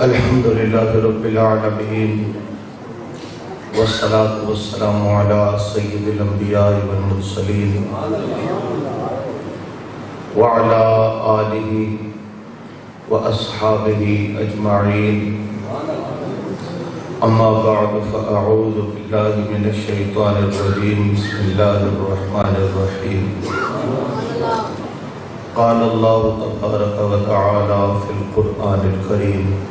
الحمد لله رب العالمين والصلاة والسلام على سيد الأنبياء والمرسلين وعلى آله وأصحابه أجمعين أما بعد فأعوذ بالله من الشيطان الرجيم بسم الله الرحمن الرحيم قال الله تبارك وتعالى في القرآن الكريم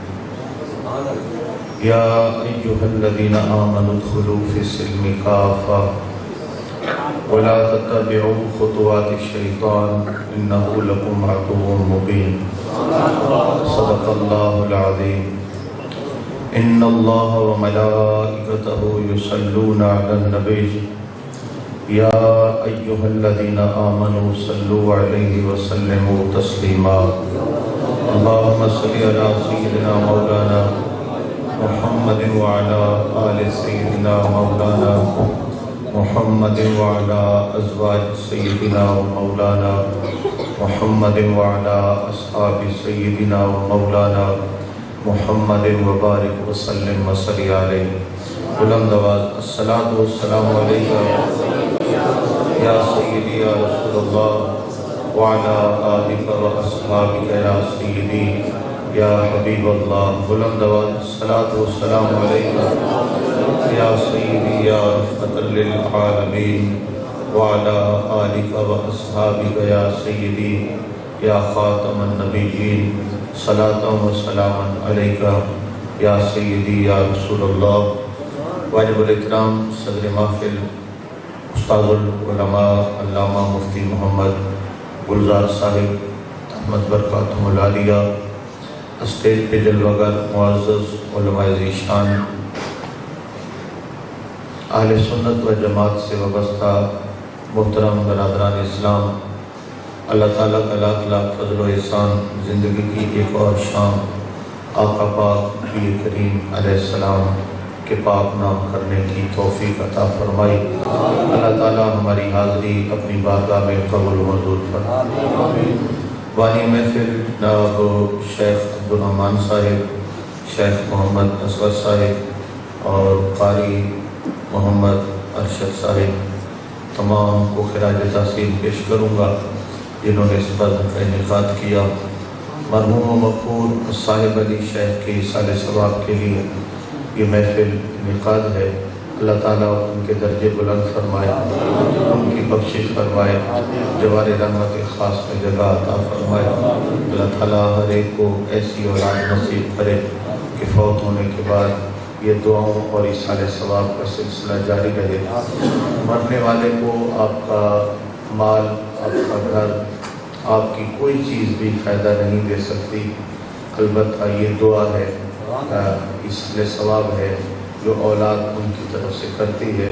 يا أيها الذين آمنوا ادخلوا في السلم كافة ولا تتبعوا خطوات الشيطان إنه لكم عدو مبين صدق الله العظيم إن الله وملائكته يصلون على النبي يا أيها الذين آمنوا صلوا عليه وسلموا تسليما اللهم صل على سيدنا مولانا محمد وعلى آل سيدنا مولانا محمد وعلى أزواج سيدنا ومولانا محمد وعلى أصحاب سيدنا ومولانا محمد وبارك وسلم وصلی علیہ بلند آواز الصلاۃ والسلام علیک یا سیدی یا رسول اللہ وعلی آلک واصحابک یا سیدی یا حبیب اللہ بلند آواز الصلاۃ والسلام علیک یا سیدی یا رحمۃ للعالمین وعلی آلک واصحابک یا سیدی یا خاتم النبیین صلاۃ و سلام علیکہ یا سیدی یا رسول اللہ واجب الاحترام صدر محفل استاد العلماء علامہ مفتی محمد گلزار صاحب احمد برکاتہم العالیہ اسٹیج پہ جلوہ گر معزز علماء ذیشان اہل سنت و جماعت سے وابستہ محترم برادران اسلام اللہ تعالیٰ کا لاکھ لاکھ فضل و احسان زندگی کی ایک اور شام آقا پاک نبی کریم علیہ السلام کے پاک نام کرنے کی توفیق عطا فرمائی اللہ تعالیٰ ہماری حاضری اپنی بارگاہ میں قبول و منظور فرمائے بانی محفل جناب شیخ عبدالرحمن صاحب شیخ محمد اصغر صاحب اور قاری محمد ارشد صاحب تمام کو خراج تحسین پیش کروں گا جنہوں نے اس پر انعقاد کیا مرحوم و مغفور صاحب علی شیخ کے ایصال ثواب کے لیے یہ محفل انعقاد ہے اللہ تعالیٰ ان کے درجے بلند فرمائے ان کی بخشش فرمائے جوار رحمت خاص میں جگہ عطا فرمائے اللہ تعالیٰ ہر ایک کو ایسی اولاد نصیب کرے کہ فوت ہونے کے بعد یہ دعاؤں اور ایصال ثواب کا سلسلہ جاری رہے مرنے والے کو آپ کا مال آپ کا گھر آپ کی کوئی چیز بھی فائدہ نہیں دے سکتی البتہ یہ دعا ہے ایصال ثواب ہے جو اولاد ان کی طرف سے کرتی ہے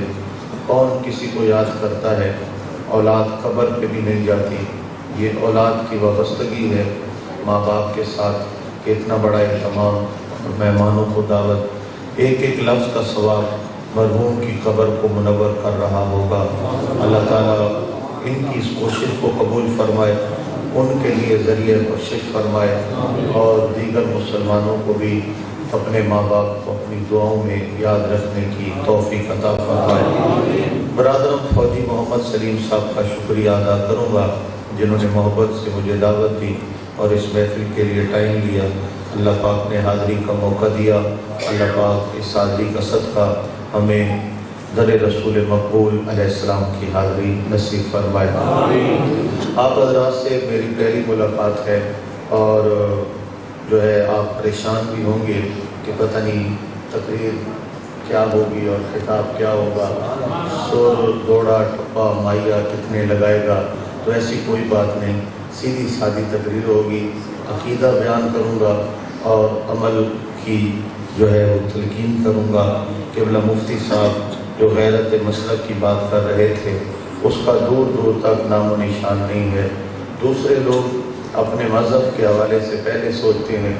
کون کسی کو یاد کرتا ہے اولاد قبر پہ بھی نہیں جاتی یہ اولاد کی وابستگی ہے ماں باپ کے ساتھ کہ اتنا بڑا اہتمام اور مہمانوں کو دعوت ایک ایک لفظ کا ثواب مرحوم کی قبر کو منور کر رہا ہوگا اللہ تعالیٰ ان کی اس کوشش کو قبول فرمائے ان کے لیے ذریعہ بخشش فرمائے اور دیگر مسلمانوں کو بھی اپنے ماں باپ کو اپنی دعاؤں میں یاد رکھنے کی توفیق عطا فرمائے برادرم فوجی محمد سلیم صاحب کا شکریہ ادا کروں گا جنہوں نے محبت سے مجھے دعوت دی اور اس محفل کے لیے ٹائم لیا اللہ پاک نے حاضری کا موقع دیا اللہ پاک اس حاضری کا صدقہ ہمیں در رسول مقبول علیہ السلام کی حاضری نصیب فرمائے آپ حضرات سے میری پہلی ملاقات ہے اور جو ہے آپ پریشان بھی ہوں گے کہ پتہ نہیں تقریر کیا ہوگی اور خطاب کیا ہوگا سور دوڑا ٹپا مائیا کتنے لگائے گا تو ایسی کوئی بات نہیں سیدھی سادی تقریر ہوگی عقیدہ بیان کروں گا اور عمل کی جو ہے وہ تلقین کروں گا قبلہ مفتی صاحب جو غیرت مسلک کی بات کر رہے تھے اس کا دور دور تک نام و نشان نہیں ہے دوسرے لوگ اپنے مذہب کے حوالے سے پہلے سوچتے ہیں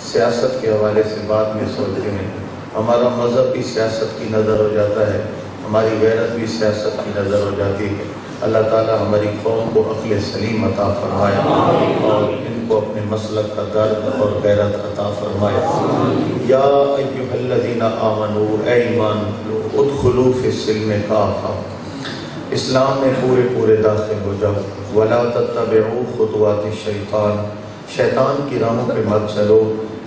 سیاست کے حوالے سے بعد میں سوچتے ہیں ہمارا مذہب بھی سیاست کی نظر ہو جاتا ہے ہماری غیرت بھی سیاست کی نظر ہو جاتی ہے اللہ تعالی ہماری قوم کو عقل سلیم عطا فرمائے اور ان کو اپنے مسلک کا درد اور غیرت عطا فرمائے۔ یا ایھا الذین آمنوا، اے ایمان والو، ادخلوا فی السلم کافہ، اسلام میں پورے داخل ہو جاؤ۔ ولا تتبعوا خطوات الشیطان، شیطان کی راہوں پہ مت چلو۔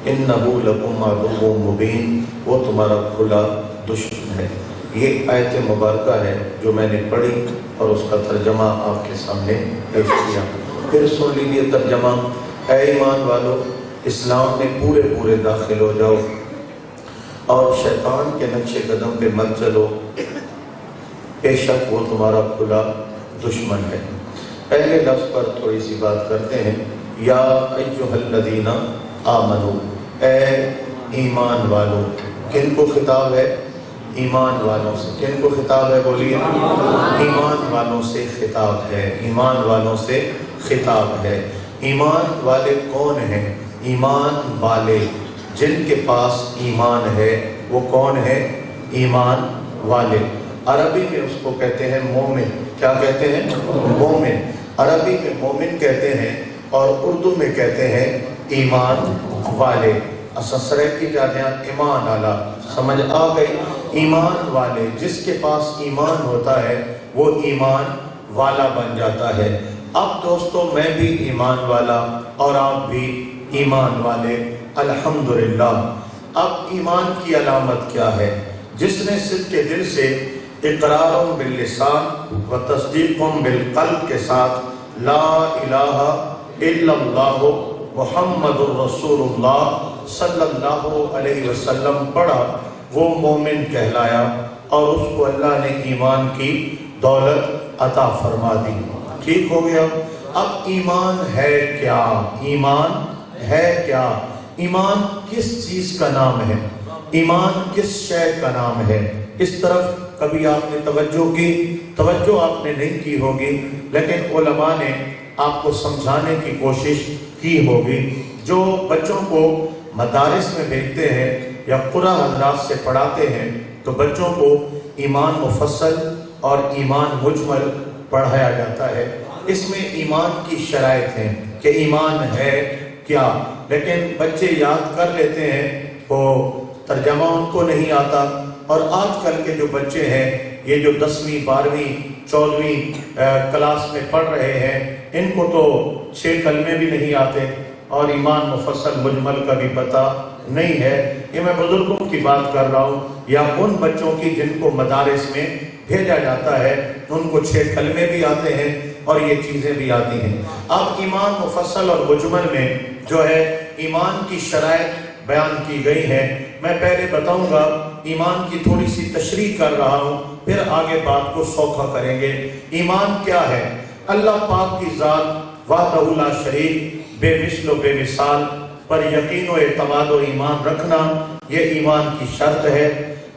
انہ لکم عدو مبین، وہ تمہارا کھلا دشمن ہے۔ یہ آیت مبارکہ ہے جو میں نے پڑھی اور اس کا ترجمہ آپ کے سامنے پیش کیا۔ پھر سن لیجیے ترجمہ۔ اے ایمان والو، اسلام میں پورے داخل ہو جاؤ اور شیطان کے نقش قدم پہ مت چلو، بے شک وہ تمہارا کھلا دشمن ہے۔ پہلے لفظ پر تھوڑی سی بات کرتے ہیں۔ یا ایھا الذین آمنو، اے ایمان والو، کن کو خطاب ہے؟ ایمان والوں سے۔ کن کو خطاب ہے؟ بولیے۔ ایمان والوں سے خطاب ہے، ایمان والوں سے خطاب ہے۔ ایمان والے کون ہیں؟ ایمان والے جن کے پاس ایمان ہے وہ کون ہے؟ ایمان والے۔ عربی میں اس کو کہتے ہیں مومن۔ کیا کہتے ہیں؟ مومن۔ عربی میں مومن کہتے ہیں اور اردو میں کہتے ہیں ایمان والے۔ اسسرے کی جانے ایمان والا، سمجھ آ گئی؟ ایمان والے، جس کے پاس ایمان ہوتا ہے وہ ایمان والا بن جاتا ہے۔ اب دوستو، میں بھی ایمان والا اور آپ بھی ایمان والے، الحمدللہ۔ اب ایمان کی علامت کیا ہے؟ جس نے صدق کے دل سے اقرار باللسان و تصدیق بالقلب کے ساتھ لا الہ الا اللہ محمد الرسول اللہ صلی اللہ علیہ وسلم پڑھا، وہ مومن کہلایا اور اس کو اللہ نے ایمان کی دولت عطا فرما دی۔ ٹھیک ہو گیا؟ اب ایمان ہے کیا؟ ایمان ہے کیا؟ ایمان کس چیز کا نام ہے؟ ایمان کس شے کا نام ہے؟ اس طرف کبھی آپ نے توجہ آپ نے نہیں کی ہوگی، لیکن علماء نے آپ کو سمجھانے کی کوشش کی ہوگی۔ جو بچوں کو مدارس میں بھیجتے ہیں یا قرآن حضرات سے پڑھاتے ہیں تو بچوں کو ایمان مفصل اور ایمان مجمل پڑھایا جاتا ہے۔ اس میں ایمان کی شرائط ہیں کہ ایمان ہے کیا، لیکن بچے یاد کر لیتے ہیں، وہ ترجمہ ان کو نہیں آتا۔ اور آج کل کے جو بچے ہیں، یہ جو 10ویں 12ویں 14ویں کلاس میں پڑھ رہے ہیں، ان کو تو 6 کلمے بھی نہیں آتے اور ایمان مفصل مجمل کا بھی پتہ نہیں ہے۔ یہ میں بزرگوں کی بات کر رہا ہوں یا ان بچوں کی جن کو مدارس میں بھیجا جاتا ہے، ان کو 6 کلمے بھی آتے ہیں اور یہ چیزیں بھی آتی ہیں۔ اب ایمان مفصل اور مجمل میں جو ہے ایمان کی شرائط بیان کی گئی ہیں۔ میں پہلے بتاؤں گا، ایمان کی تھوڑی سی تشریح کر رہا ہوں، پھر آگے بات کو سوکھا کریں گے۔ ایمان کیا ہے؟ اللہ پاک کی ذات وحدہ لا شریک، بے مثل و بے مثال پر یقین و اعتماد و ایمان رکھنا، یہ ایمان کی شرط ہے۔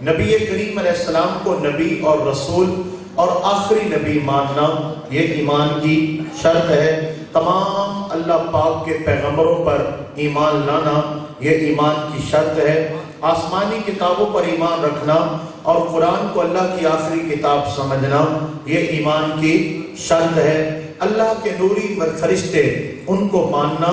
نبی کریم علیہ السلام کو نبی اور رسول اور آخری نبی ماننا، یہ ایمان کی شرط ہے۔ تمام اللہ پاک کے پیغمبروں پر ایمان لانا، یہ ایمان کی شرط ہے۔ آسمانی کتابوں پر ایمان رکھنا اور قرآن کو اللہ کی آخری کتاب سمجھنا، یہ ایمان کی شرط ہے۔ اللہ کے نوری فرشتے، ان کو ماننا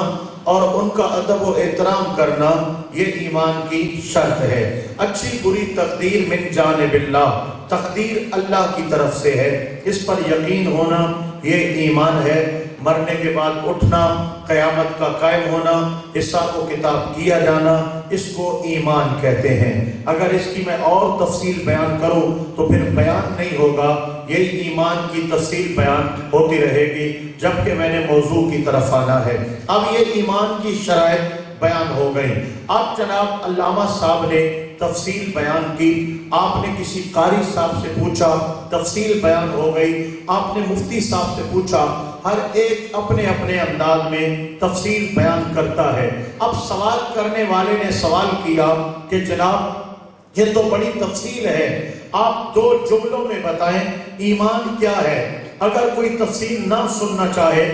اور ان کا ادب و احترام کرنا، یہ ایمان کی شرط ہے۔ اچھی بری تقدیر من جانب اللہ، تقدیر اللہ کی طرف سے ہے، اس پر یقین ہونا، یہ ایمان ہے۔ مرنے کے بعد اٹھنا، قیامت کا قائم ہونا، حساب و کتاب کیا جانا، اس کو ایمان کہتے ہیں۔ اگر اس کی میں اور تفصیل بیان کروں تو پھر بیان نہیں ہوگا، یہی ایمان کی تفصیل بیان ہوتی رہے گی، جبکہ میں نے موضوع کی طرف آنا ہے۔ اب یہ ایمان کی شرائط بیان ہو گئی۔ اب جناب علامہ صاحب نے تفصیل بیان کی، آپ نے کسی قاری صاحب سے پوچھا، تفصیل بیان ہو گئی، آپ نے مفتی صاحب سے پوچھا، ہر ایک اپنے اپنے انداز میں تفصیل بیان کرتا ہے۔ اب سوال کرنے والے نے سوال کیا کہ جناب یہ تو بڑی تفصیل ہے، آپ 2 جملوں میں بتائیں ایمان کیا ہے۔ اگر کوئی تفصیل نہ سننا چاہے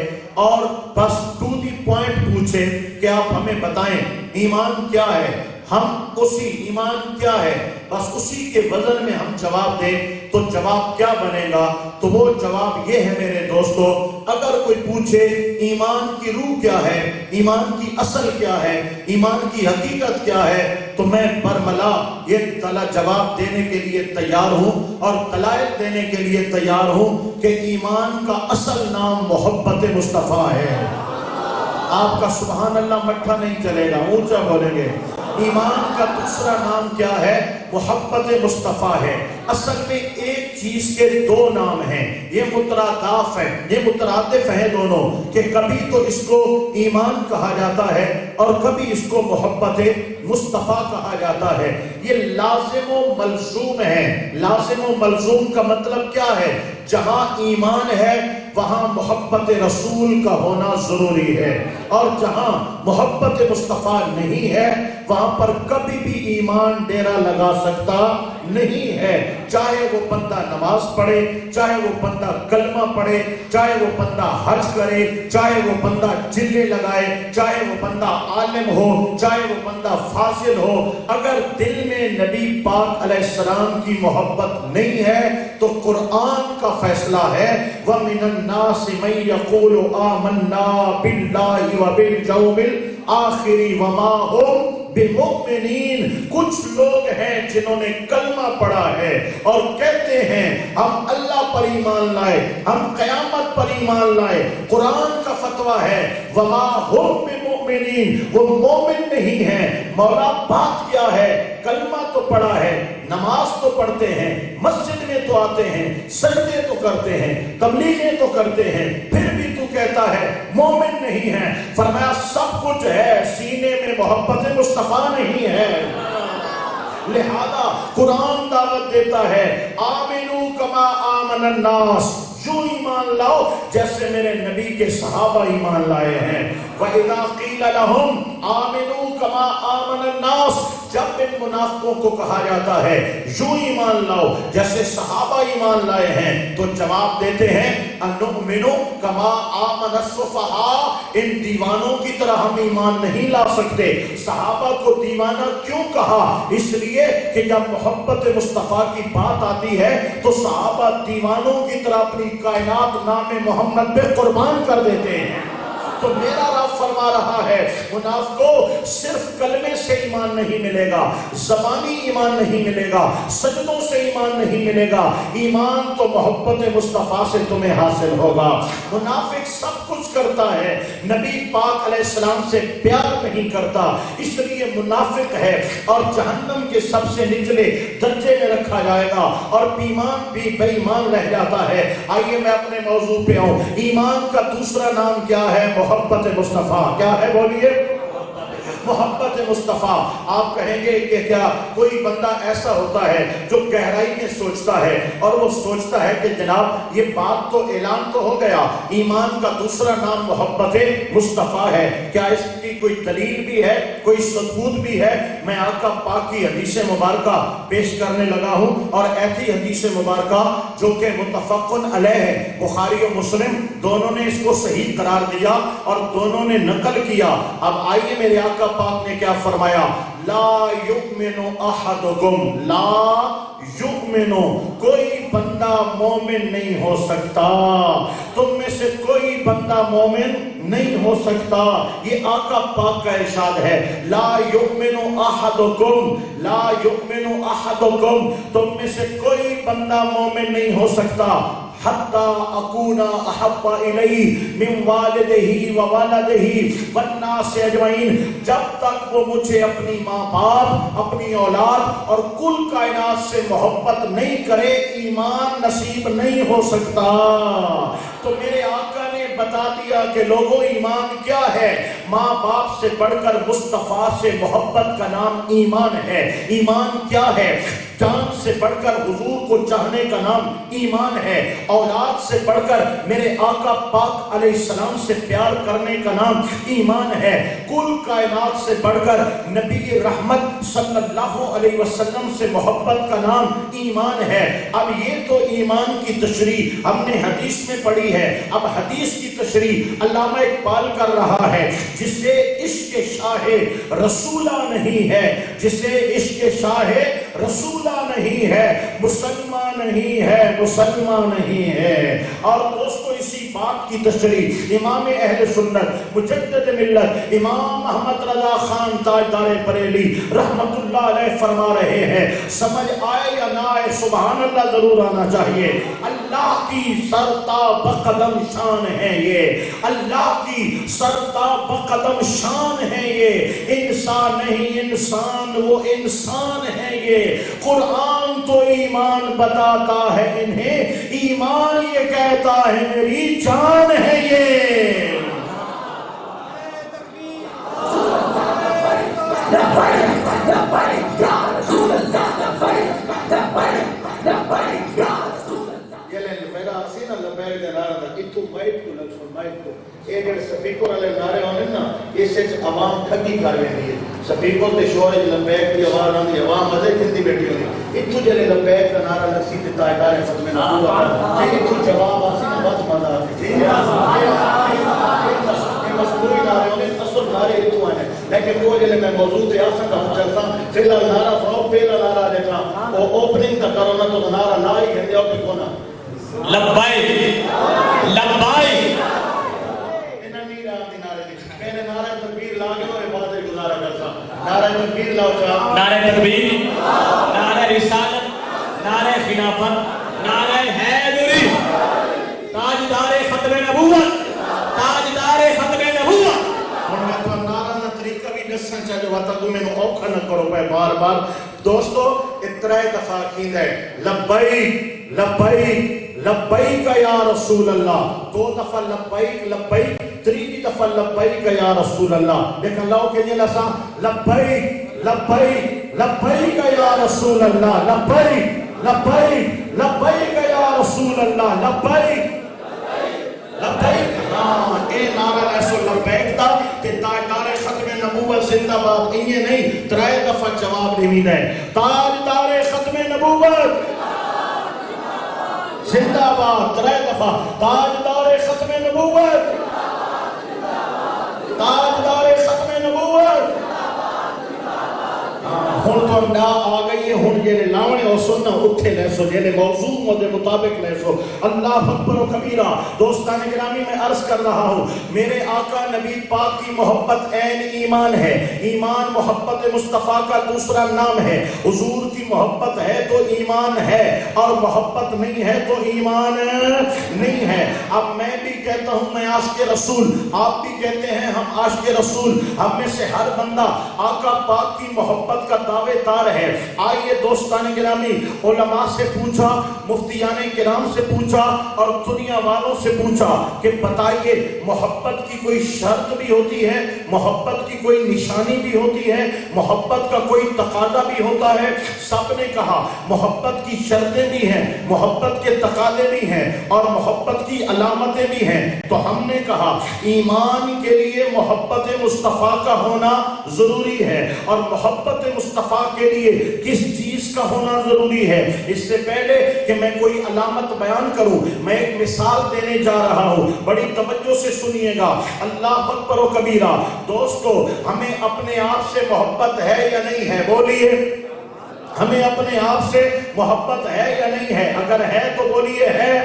اور بس ٹو دی پوائنٹ پوچھے کہ آپ ہمیں بتائیں ایمان کیا ہے، ہم اسی ایمان کیا ہے بس اسی کے وزن میں ہم جواب دیں تو جواب کیا بنے گا؟ تو وہ جواب یہ ہے میرے دوستو، اگر کوئی پوچھے ایمان کی روح کیا ہے، ایمان کی اصل کیا ہے، ایمان کی حقیقت کیا ہے، تو میں برملا یہ جواب دینے کے لیے تیار ہوں اور دلائل دینے کے لیے تیار ہوں کہ ایمان کا اصل نام محبت مصطفیٰ ہے۔ آپ کا سبحان اللہ مٹھا نہیں چلے گا، اونچا بولیں گے۔ ایمان کا دوسرا نام کیا ہے؟ محبت مصطفیٰ ہے۔ اصل میں ایک چیز کے دو نام ہیں، یہ مترادف ہیں، یہ مترادف ہیں دونوں، کہ کبھی تو اس کو ایمان کہا جاتا ہے اور کبھی اس کو محبت مصطفیٰ کہا جاتا ہے۔ یہ لازم و ملزوم ہے۔ لازم و ملزوم کا مطلب کیا ہے؟ جہاں ایمان ہے وہاں محبت رسول کا ہونا ضروری ہے، اور جہاں محبت مصطفیٰ نہیں ہے وہاں پر کبھی بھی ایمان ڈیرا لگا سکتا نہیں ہے۔ چاہے وہ بندہ نماز پڑھے، چاہے وہ بندہ کلمہ پڑھے، چاہے وہ بندہ حج کرے، چاہے وہ بندہ چلے لگائے، چاہے وہ بندہ عالم ہو، چاہے وہ بندہ فاضل ہو، اگر دل میں نبی پاک علیہ السلام کی محبت نہیں ہے تو قرآن کا فیصلہ ہے وَمِنَ النَّاسِ مَن يَقُولُ آمَنَّا بِاللَّهِ وَبِالْيَوْمِ الْآخِرِ وَمَا هُمْ بِمُؤْمِنِينَ۔ کچھ لوگ ہیں جنہوں نے کلمہ پڑھا ہے اور کہتے ہیں ہم اللہ پر ایمان لائے، ہم قیامت پر ایمان لائے، قرآن کا فتویٰ ہے وَمَا هُمْ بِمُؤْمِنِينَ، وہ مومن نہیں ہیں۔ مولا بات کیا ہے؟ کلمہ تو پڑھا ہے، نماز تو پڑھتے ہیں، مسجد میں تو آتے ہیں، سجدے تو کرتے ہیں، تبلیغیں تو کرتے ہیں، پھر بھی تو کہتا ہے مومن نہیں ہے۔ فرمایا سب کچھ ہے، سینے میں محبت مصطفیٰ نہیں ہے۔ لہذا قرآن دعوت دیتا ہے آمنو کما آمن الناس، یوں ایمان لاؤ جیسے میرے نبی کے صحابہ ایمان لائے ہیں۔ وَإِذَا قِيلَ لَهُمْ آمِنُوا كَمَا آمَنَ النَّاسِ، جب ان منافقوں کو کہا جاتا ہے یوں ایمان لاؤ جیسے صحابہ ایمان لائے ہیں، تو جواب دیتے ہیں اَنُؤْمِنُ كَمَا آمَنَ السُّفَهَاءُ، ان دیوانوں کی طرح ہم ایمان نہیں لا سکتے۔ صحابہ کو دیوانہ کیوں کہا؟ اس لیے کہ جب محبت مصطفیٰ کی بات آتی ہے تو صحابہ دیوانوں کی طرح اپنی کائنات نام محمد پہ قربان کر دیتے ہیں۔ تو میرا رب فرما رہا ہے منافقوں صرف کلمے سے ایمان نہیں ملے گا، زبانی ایمان نہیں ملے گا، سجدوں سے ایمان نہیں ملے گا، ایمان تو محبت مصطفیٰ سے تمہیں حاصل ہوگا۔ منافق سب کچھ کرتا ہے، نبی پاک علیہ السلام سے پیار نہیں کرتا، اس لیے منافق ہے اور جہنم کے سب سے نچلے درجے میں رکھا جائے گا اور ایمان بھی بے ایمان رہ جاتا ہے۔ آئیے میں اپنے موضوع پہ آؤں۔ ایمان کا دوسرا نام کیا ہے؟ محبت مصطفیٰ۔ کیا ہے بولیے؟ محبت مصطفیٰ۔ آپ کہیں گے کہ کیا کوئی بندہ ایسا ہوتا ہے جو گہرائی میں سوچتا ہے اور وہ سوچتا ہے کہ جناب یہ بات تو اعلان تو ہو گیا، ایمان کا دوسرا نام محبت مصطفیٰ ہے، کیا اس کی کوئی دلیل بھی ہے، کوئی ثبوت بھی ہے؟ میں آقا پاک کی حدیث مبارکہ پیش کرنے لگا ہوں، اور ایسی حدیث مبارکہ جو کہ متفقن علیہ ہے، بخاری و مسلم دونوں نے اس کو صحیح قرار دیا اور دونوں نے نقل کیا۔ اب آئیے میرے آقا پاک نے کیا فرمایا؟ لا یؤمن احدکم، لا یؤمن، کوئی بندہ مومن نہیں ہو سکتا، تم میں سے کوئی بندہ مومن نہیں ہو سکتا۔ یہ آقا پاک کا ارشاد ہے، لا یؤمن احدکم، لا یؤمن احدکم، تم میں سے کوئی بندہ مومن نہیں ہو سکتا حتی اکونا احب الیہ من والدہ وولدہ والناس اجمعین، جب تک وہ مجھے اپنی ماں باپ، اپنی اولاد اور کل کائنات سے محبت نہیں کرے ایمان نصیب نہیں ہو سکتا۔ تو میرے آقا نے بتا دیا کہ لوگوں ایمان کیا ہے، ماں باپ سے بڑھ کر مصطفیٰ سے محبت کا نام ایمان ہے۔ ایمان کیا ہے؟ جان سے بڑھ کر حضور کو چاہنے کا نام ایمان ہے، اولاد سے بڑھ کر میرے آقا پاک علیہ السلام سے پیار کرنے کا نام ایمان ہے، کل کائنات سے بڑھ کر نبی رحمت صلی اللہ علیہ وسلم سے محبت کا نام ایمان ہے۔ اب یہ تو ایمان کی تشریح ہم نے حدیث میں پڑھی ہے، اب حدیث کی تشریح علامہ اقبال کر رہا ہے، جسے عشق شاہ رسولہ نہیں ہے، جسے عشق شاہ رسولہ نہیں ہے، مسلمان نہیں ہے، مسلمان نہیں ہے۔ اور دوستو اسی بات کی تشریح امام اہل سنت مجدد ملت امام احمد رضا خان تاجدار بریلی رحمت اللہ علیہ فرما رہے ہیں، سمجھ آئے یا نہ آئے سبحان اللہ ضرور آنا چاہیے، اللہ کی سرتا بقدم شان ہے یہ، اللہ کی سرتا بقدم شان ہے یہ، انسان نہیں انسان وہ انسان ہے یہ، قرآن تو ایمان بتاتا ہے انہیں، ایمان یہ کہتا ہے میری جان ہے یہ۔ سپیکر والے نعرے ہونے نا اس عوام ٹھگی کر رہی ہے، سپیکر تے شور لبیک کی آواز آندی، عوام مزے کھندی بیٹھی ہوئی، اتھو جلے لبیک کا نعرہ لگسی تے تاجدار ختم نبوت تے اتھو جواب آسی نا بہت مزہ آتی، یہ مسئولی نعرے ہونے اصل نعرے اتھو آنے، لیکن وہ جلے میں موضوع تے آسا کا چلتا پھر نعرہ فروغ پہلا نعرہ دیکھا وہ اوپننگ کا کرو نا تو نعرہ لا ہی گھندے اوپن کونا لبائی لبائی نعرہ تکبیر لاؤ چاہاں، نعرہ تکبیر، نعرہ رسالت، نعرہ خلافت، نعرہ حیدری، تاجدار ختم نبوت، تاجدار ختم نبوت۔ اور میں تو نعرہ نہ طریقہ بھی دسنا چاہتے وقتا تو میں نے اوکھا نہ کرو پہ بار بار دوستو اترائے دفعہ کیند ہے لبیک لبیک لبیک یا رسول اللہ، دو دفعہ لبیک لبیک، تریجی دفعہ لبیک یا رسول اللہ، لیکن اللہ کے جلہ سا لبیک لبیک لبیک یا رسول اللہ، لبیک لبیک لبیک یا رسول اللہ، لبیک لبیک ہاں اے نعرہ ایسو لبیک دا کہ تاجدار ختم نبوت زندہ باد، انہیں نہیں ترائے دفعہ جواب دیمین ہے، تاجدار ختم نبوت زندہ باد، ترائے دفعہ تاجدار ختم نبوت، تاجدار ختم نبوت۔ ہون تو نہ آ گئی ہے، ہون جیلے لاؤنے اور سننا اٹھے لے سو، جیلے موضوع مدے مطابق لے سو۔ اللہ اکبر و کبیرہ۔ دوستان گرامی میں عرض کر رہا ہوں، میرے آقا نبی پاک کی محبت عین ایمان ہے، ایمان محبت مصطفیٰ کا دوسرا نام ہے، حضور کی محبت ہے تو ایمان ہے، اور محبت نہیں ہے تو ایمان نہیں ہے۔ اب میں بھی کہتا ہوں میں عاشق رسول، آپ بھی کہتے ہیں ہم عاشق رسول، ہم میں سے ہر بندہ آقا پاک کی محبت کا دعوے دار ہے۔ آئیے دوستان گرامی، علماء سے پوچھا، مفتیان کرام سے پوچھا اور دنیا والوں سے پوچھا کہ بتائیے محبت کی کوئی شرط بھی ہوتی ہے، محبت کی کوئی نشانی بھی ہوتی ہے، محبت کا کوئی تقاضا بھی ہوتا ہے؟ سب نے کہا محبت کی شرطیں بھی ہیں، محبت کے تقاضے بھی ہیں اور محبت کی علامتیں بھی ہیں۔ تو ہم نے کہا ایمان کے لیے محبت مصطفیٰ کا ہونا ضروری ہے، اور محبت مصطفیٰ کے لیے کس چیز کا ہونا ضروری ہے؟ اس سے پہلے کہ میں کوئی علامت بیان کروں، میں ایک مثال دینے جا رہا ہوں، بڑی توجہ سے سنیے گا۔ اللہ اکبر و کبیرہ۔ دوستو ہمیں اپنے آپ سے محبت ہے یا نہیں ہے؟ بولیے ہمیں اپنے آپ سے محبت ہے یا نہیں ہے؟ اگر ہے تو بولیے ہے۔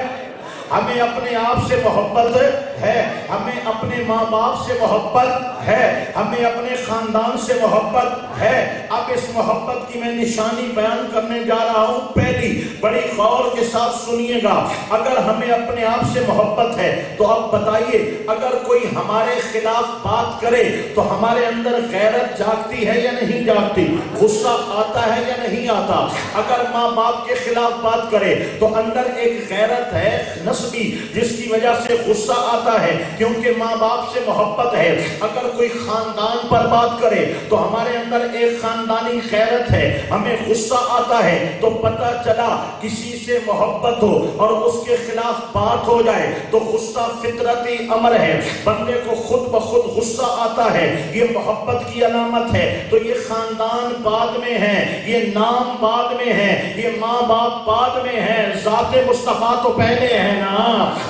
ہمیں اپنے آپ سے محبت ہے، ہمیں اپنے ماں باپ سے محبت ہے، ہمیں اپنے خاندان سے محبت ہے۔ اب اس محبت کی میں نشانی بیان کرنے جا رہا ہوں، پہلی بڑی غور کے ساتھ سنیے گا۔ اگر ہمیں اپنے آپ سے محبت ہے تو اب بتائیے اگر کوئی ہمارے خلاف بات کرے تو ہمارے اندر غیرت جاگتی ہے یا نہیں جاگتی؟ غصہ آتا ہے یا نہیں آتا؟ اگر ماں باپ کے خلاف بات کرے تو اندر ایک غیرت ہے، نسل عصبی جس کی وجہ سے غصہ آتا ہے کیونکہ ماں باپ سے محبت ہے. اگر کوئی خاندان پر بات کرے تو ہمارے اندر ایک خاندانی غیرت ہے, ہمیں غصہ آتا ہے تو پتہ چلا کسی سے محبت ہو اور اس کے خلاف بات ہو جائے تو غصہ فطرتی امر ہے, بندے کو خود بخود غصہ آتا ہے, یہ محبت کی علامت ہے. تو یہ خاندان بعد میں ہے, یہ نام بعد میں ہے, یہ ماں باپ بعد میں ہے, ذات مصطفیٰ تو پہلے ہے نا.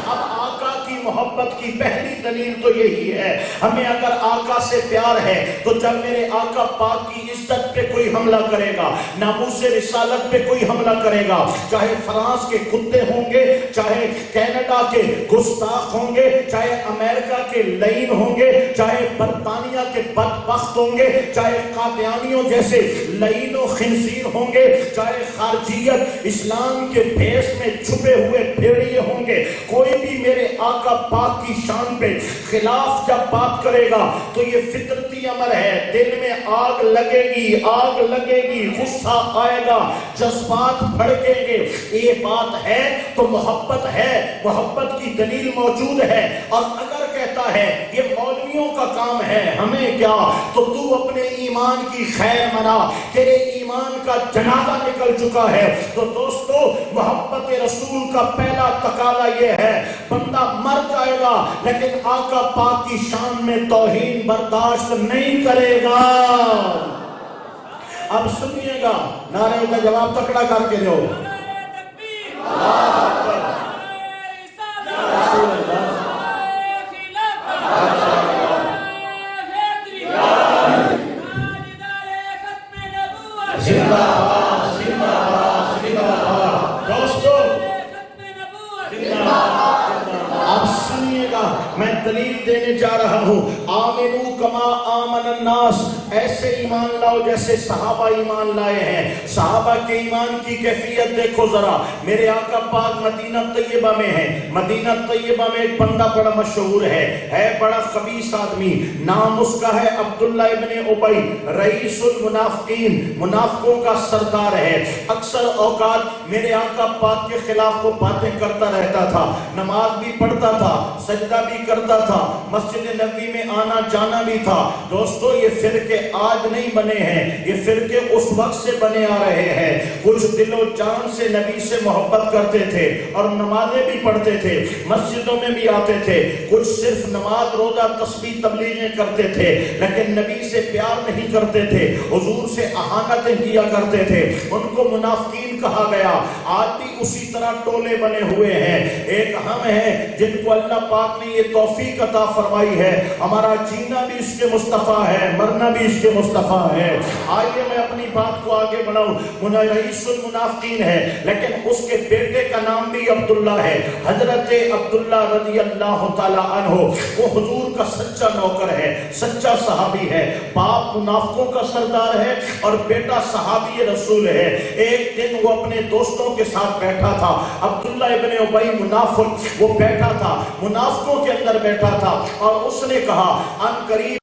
اب آقا کی محبت کی پہلی دلیل تو یہی ہے, ہمیں اگر آقا سے پیار ہے تو جب میرے آقا پاک کی عزت پہ کوئی حملہ کرے گا, ناموس رسالت پہ کوئی حملہ کرے گا, چاہے فرانس کے کتے ہوں گے, چاہے کینیڈا کے گستاخ ہوں گے, چاہے امریکہ کے لعین ہوں گے, چاہے برطانیہ کے بدبخت ہوں گے, چاہے قادیانیوں جیسے لعین و خنزیر ہوں گے, چاہے خارجیت اسلام کے بھیس میں چھپے ہوئے بھیڑیے ہوں گے, کوئی بھی میرے آقا پاک کی شان پہ خلاف جب بات کرے گا تو یہ فطرتی امر ہے, دل میں آگ لگے گی, آگ لگے گی, غصہ آئے گا, جذبات بھڑکیں گے. یہ بات ہے تو محبت ہے, محبت کی دلیل موجود ہے. اور اگر کہتا ہے یہ مولویوں کا کام ہے, ہمیں کیا, تو تو اپنے ایمان کی خیر منا, تیرے ایمان کا جنازہ نکل چکا ہے. تو دوستو محبت رسول کا پہلا تقاضا یہ ہے, بندہ مر جائے گا لیکن آقا پاک کی شان میں توہین برداشت نہیں کرے گا. اب سنیے گا, نعرے کا جواب تکڑا کر کے دو. اب سنیے گا, میں دلیل دینے جا رہا ہوں. آمنو کما آمن الناس, ایسے ایمان لاؤ جیسے صحابہ ایمان لائے ہیں. صحابہ کے ایمان کی کیفیت دیکھو ذرا. میرے آقا پاک مدینہ طیبہ میں ہے. مدینہ طیبہ میں ایک بندہ بڑا مشہور ہے بڑا خبیث آدمی, نام اس کا ہے عبداللہ ابن ابی, رئیس المنافقین, منافقوں کا سردار ہے. اکثر اوقات میرے آقا پاک کے خلاف وہ باتیں کرتا رہتا تھا, نماز بھی پڑھتا تھا, سجدہ بھی کرتا تھا, مسجد نبوی میں آنا جانا بھی تھا. دوستو یہ فرقے آج نہیں بنے ہیں, یہ فرقے اس وقت سے بنے آ رہے ہیں. کچھ دل و جان سے نبی سے محبت کرتے تھے اور نمازیں بھی پڑھتے تھے, مسجدوں میں بھی آتے تھے. کچھ صرف نماز روزہ تسبیح تبلیغیں کرتے تھے لیکن نبی سے پیار نہیں کرتے تھے, حضور سے اہانتیں کیا کرتے تھے. ان کو منافقین کہا گیا. آج بھی اسی طرح ٹولے بنے ہوئے ہیں. ایک ہم ہیں جن کو اللہ پاک نے یہ توفیق عطا فرمائی ہے, ہمارا جینا بھی اس کے مصطفیٰ ہے, مرنا بھی اس کے مصطفیٰ ہے. آئیے میں اپنی بات کو آگے بڑھاؤں. رئیس المنافقین ہے لیکن اس کے بیٹے کا نام بھی عبداللہ ہے, حضرت عبداللہ رضی اللہ تعالی عنہ. وہ حضور کا سچا نوکر ہے, سچا صحابی ہے. باپ منافقوں کا سردار ہے اور بیٹا صحابی رسول ہے. ایک دن وہ اپنے دوستوں کے ساتھ بیٹھا تھا. عبداللہ ابن ابی منافق وہ بیٹھا تھا, منافقوں کے اندر بیٹھا تھا, اور اس نے کہا ان قریب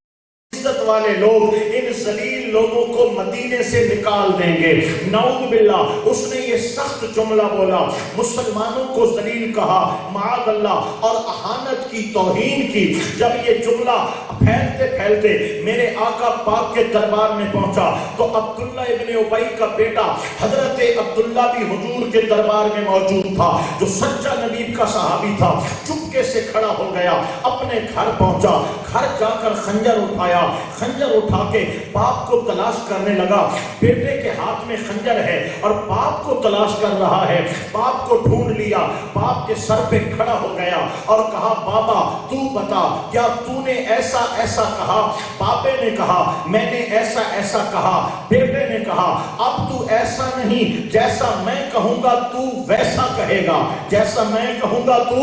عزت والے لوگ ان ذلیل لوگوں کو مدینے سے نکال دیں گے. نعوذ باللہ, اس نے یہ سخت جملہ بولا, مسلمانوں کو ذلیل کہا, معاذ اللہ, اور اہانت کی, توہین کی. جب یہ جملہ پھیلتے پھیلتے میرے آقا پاک کے دربار میں پہنچا تو عبداللہ ابن ابی کا بیٹا حضرت عبداللہ بھی حضور کے دربار میں موجود تھا, جو سچا نبی کا صحابی تھا. چپکے سے کھڑا ہو گیا, اپنے گھر پہنچا, گھر جا کر خنجر اٹھایا, خنجر اٹھا کے باپ کو تلاش کرنے لگا. بیٹے کے ہاتھ میں خنجر ہے اور باپ کو تلاش کر رہا ہے. باپ کو ڈھونڈ لیا, باپ کے سر پہ کھڑا ہو گیا اور کہا بابا تو بتا کیا تو نے ایسا ایسا کہا؟ باپے نے کہا میں نے ایسا ایسا کہا. بیٹے نے کہا اب تو ایسا نہیں, جیسا میں کہوں گا تو ویسا کہے گا, جیسا میں کہوں گا تو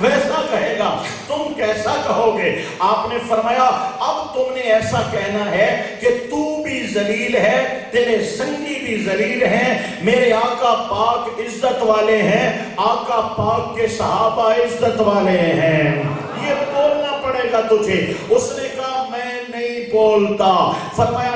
ویسا کہے گا, تم کیسا کہو گے؟ آپ نے فرمایا اب تم نے ایسا کہنا ہے کہ تو بھی ذلیل ہے, تیرے سنگی بھی ذلیل ہیں, میرے آقا پاک عزت والے ہیں, آقا پاک کے صحابہ عزت والے ہیں, یہ بولنا پڑے گا تجھے. اس نے کہا میں نہیں بولتا. فرمایا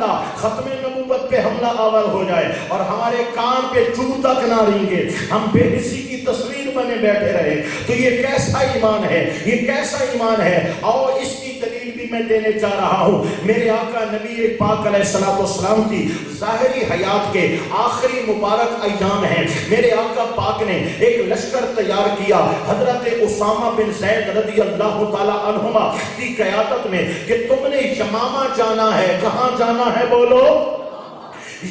اللہ ختم نبوت پہ حملہ آور ہو جائے اور ہمارے کان پہ چوب تک نہ رینگے، ہم بے حسی کی تصویر بنے بیٹھے رہے، تو یہ کیسا ایمان ہے، یہ کیسا ایمان ہے؟ اور اس کی دلیل بھی میں دینے جا رہا ہوں۔ میرے آقا نبی پاک علیہ الصلوۃ والسلام کی ظاہری حیات کے آخری مبارک ایام ہیں، میرے آقا پاک نے ایک لشکر تیار کیا حضرت اسامہ بن زید رضی اللہ تعالی عنہما کی قیادت میں کہ تم نے یمامہ جانا ہے۔ کہاں جانا ہے بولو؟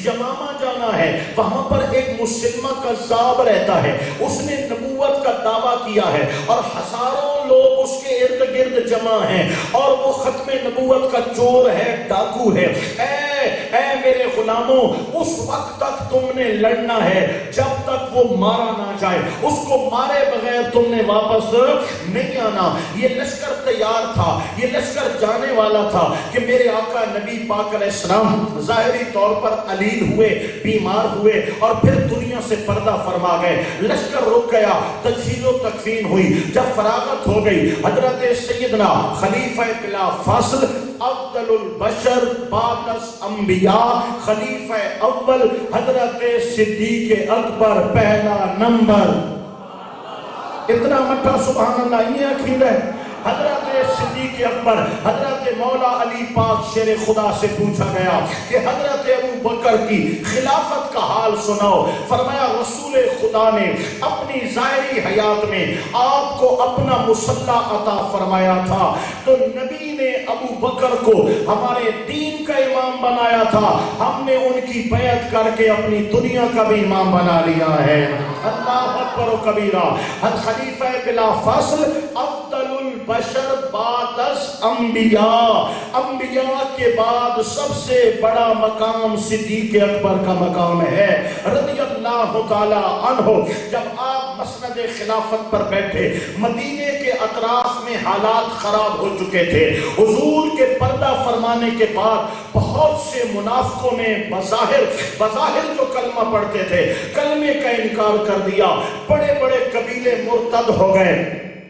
یمامہ جانا ہے۔ وہاں پر ایک مسلمہ کذاب رہتا ہے، اس نے نبوت کا دعویٰ کیا ہے اور ہزاروں لوگ اس کے ارد گرد جمع ہیں اور وہ ختم نبوت کا چور ہے، ڈاکو ہے۔ اے میرے غلاموں، اس وقت تک تم نے لڑنا ہے جب تک وہ مارا نہ جائے، اس کو مارے بغیر تم نے واپس نہیں آنا۔ یہ لشکر تیار تھا، یہ لشکر جانے والا تھا کہ میرے آقا نبی پاک علیہ السلام ظاہری طور پر علیل ہوئے، بیمار ہوئے اور پھر دنیا سے پردہ فرما گئے۔ لشکر رک گیا، تجہیز و تکفین ہوئی۔ جب فراغت ہو گئی، حضرت سیدنا خلیفہ بلا فاصل افضل البشر بعد انبیاء، خلیفہ اول حضرت صدیق اکبر پہلا نمبر۔ اتنا مٹھا سبحان اللہ، یہ عقیدہ ہے۔ حضرت صدیق اکبر، حضرت مولا علی پاک شیر خدا سے پوچھا گیا کہ حضرت ابو بکر کی خلافت کا حال سناؤ۔ فرمایا رسول خدا نے اپنی ظاہری حیات میں آپ کو اپنا مسلح عطا فرمایا تھا، تو نبی نے ابو بکر کو ہمارے دین کا امام بنایا تھا، ہم نے ان کی بیعت کر کے اپنی دنیا کا بھی امام بنا لیا ہے۔ اللہ اکبر و کبیرہ۔ خلیفہ بلا فاصل افضل البشر بعد انبیاء، انبیاء کے بعد سب سے بڑا مقام صدیق اکبر کا مقام ہے رضی اللہ تعالی عنہ۔ جب آپ مسند خلافت پر بیٹھے، مدینے کے اطراف میں حالات خراب ہو چکے تھے، حضور کے پردہ فرمانے کے بعد بہت سے منافقوں نے بظاہر جو کلمہ پڑھتے تھے کلمے کا انکار کر دیا، بڑے بڑے قبیلے مرتد ہو گئے،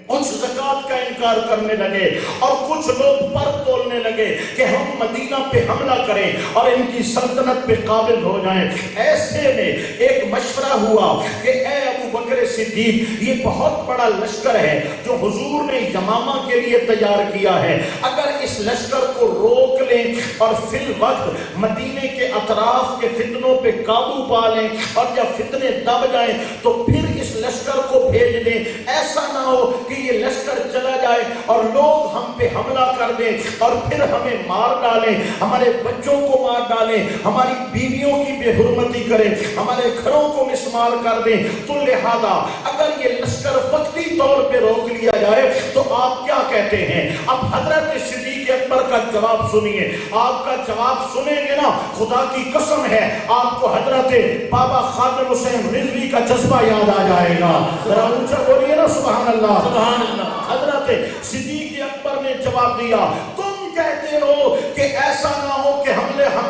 کچھ زکوٰۃ کا انکار کرنے لگے اور کچھ لوگ پر تولنے لگے کہ ہم مدینہ پہ حملہ کریں اور ان کی سلطنت پہ قابض ہو جائیں۔ ایسے میں ایک مشورہ ہوا کہ اے ابو بکر صدیق، یہ بہت بڑا لشکر ہے جو حضور نے یمامہ کے لیے تیار کیا ہے، اگر اس لشکر کو روک لیں اور فی الوقت مدینے کے اطراف کے فتنوں پہ قابو پا لیں اور جب فتنے دب جائیں تو پھر اس لشکر کو بھیج دیں، ایسا نہ ہو کہ یہ لشکر چلا جائے اور لوگ ہم پہ حملہ کر دیں اور پھر ہمیں مار ڈالیں، ہمارے بچوں کو مار ڈالیں، ہماری بیویوں کی بے حرمتی کریں، ہمارے گھروں کو مسمار کر دیں۔ تو لہذا اگر یہ لشکر وقتی طور پہ روک لیا جائے تو آپ کیا کہتے ہیں؟ اب حضرت صدیق اکبر کا جواب سنیے۔ آپ کا جواب سنیں گے نا، خدا کی قسم ہے آپ کو حضرت بابا خادم حسین رضوی کا جذبہ یاد آ جائے گا۔ ذرا اونچا بولیے نا سبحان اللہ۔ سبحان اللہ۔ حضرت صدیق اکبر نے جواب دیا، تم کہتے ہو کہ ایسا نہ ہو کہ ہم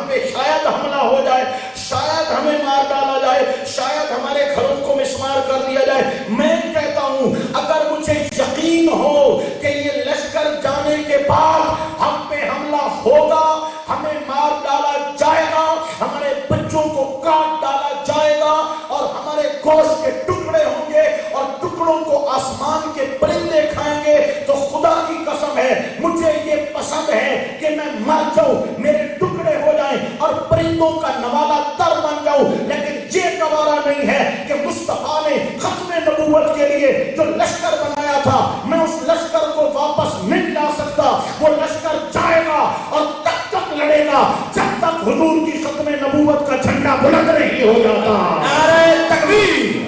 پہ شاید حملہ ہو جائے، شاید ہمیں مار ڈالا جائے، شاید ہمارے گھروں کو مسمار کر دیا جائے۔ میں کہتا ہوں اگر مجھے یقین ہو کہ یہ لشکر جانے کے بعد ہم پہ حملہ ہوگا، ہمیں مار ڈالا جائے گا، ہمارے بچوں کو کاٹ ڈالا جائے گا اور ہمارے گوشت کے ٹکڑے ہوں گے اور ٹکڑوں کو آسمان کے پرندے کھائیں گے، تو خدا کی قسم ہے مجھے یہ پسند ہے کہ میں مر جاؤں، میرے ٹکڑے ہو جائیں اور پرندوں کا نوالہ تر بن جاؤں، لیکن یہ گوارا نہیں ہے کہ مصطفیٰ نے ختم نبوت کے لیے جو لشکر بنایا تھا میں اس لشکر کو واپس نہیں لا سکتا۔ وہ لشکر جائے گا اور تب تک لڑے گا جب تک حضور کی ختم نبوت کا جھنڈا بلند نہیں ہو جاتا۔ نعرہ تکبیر،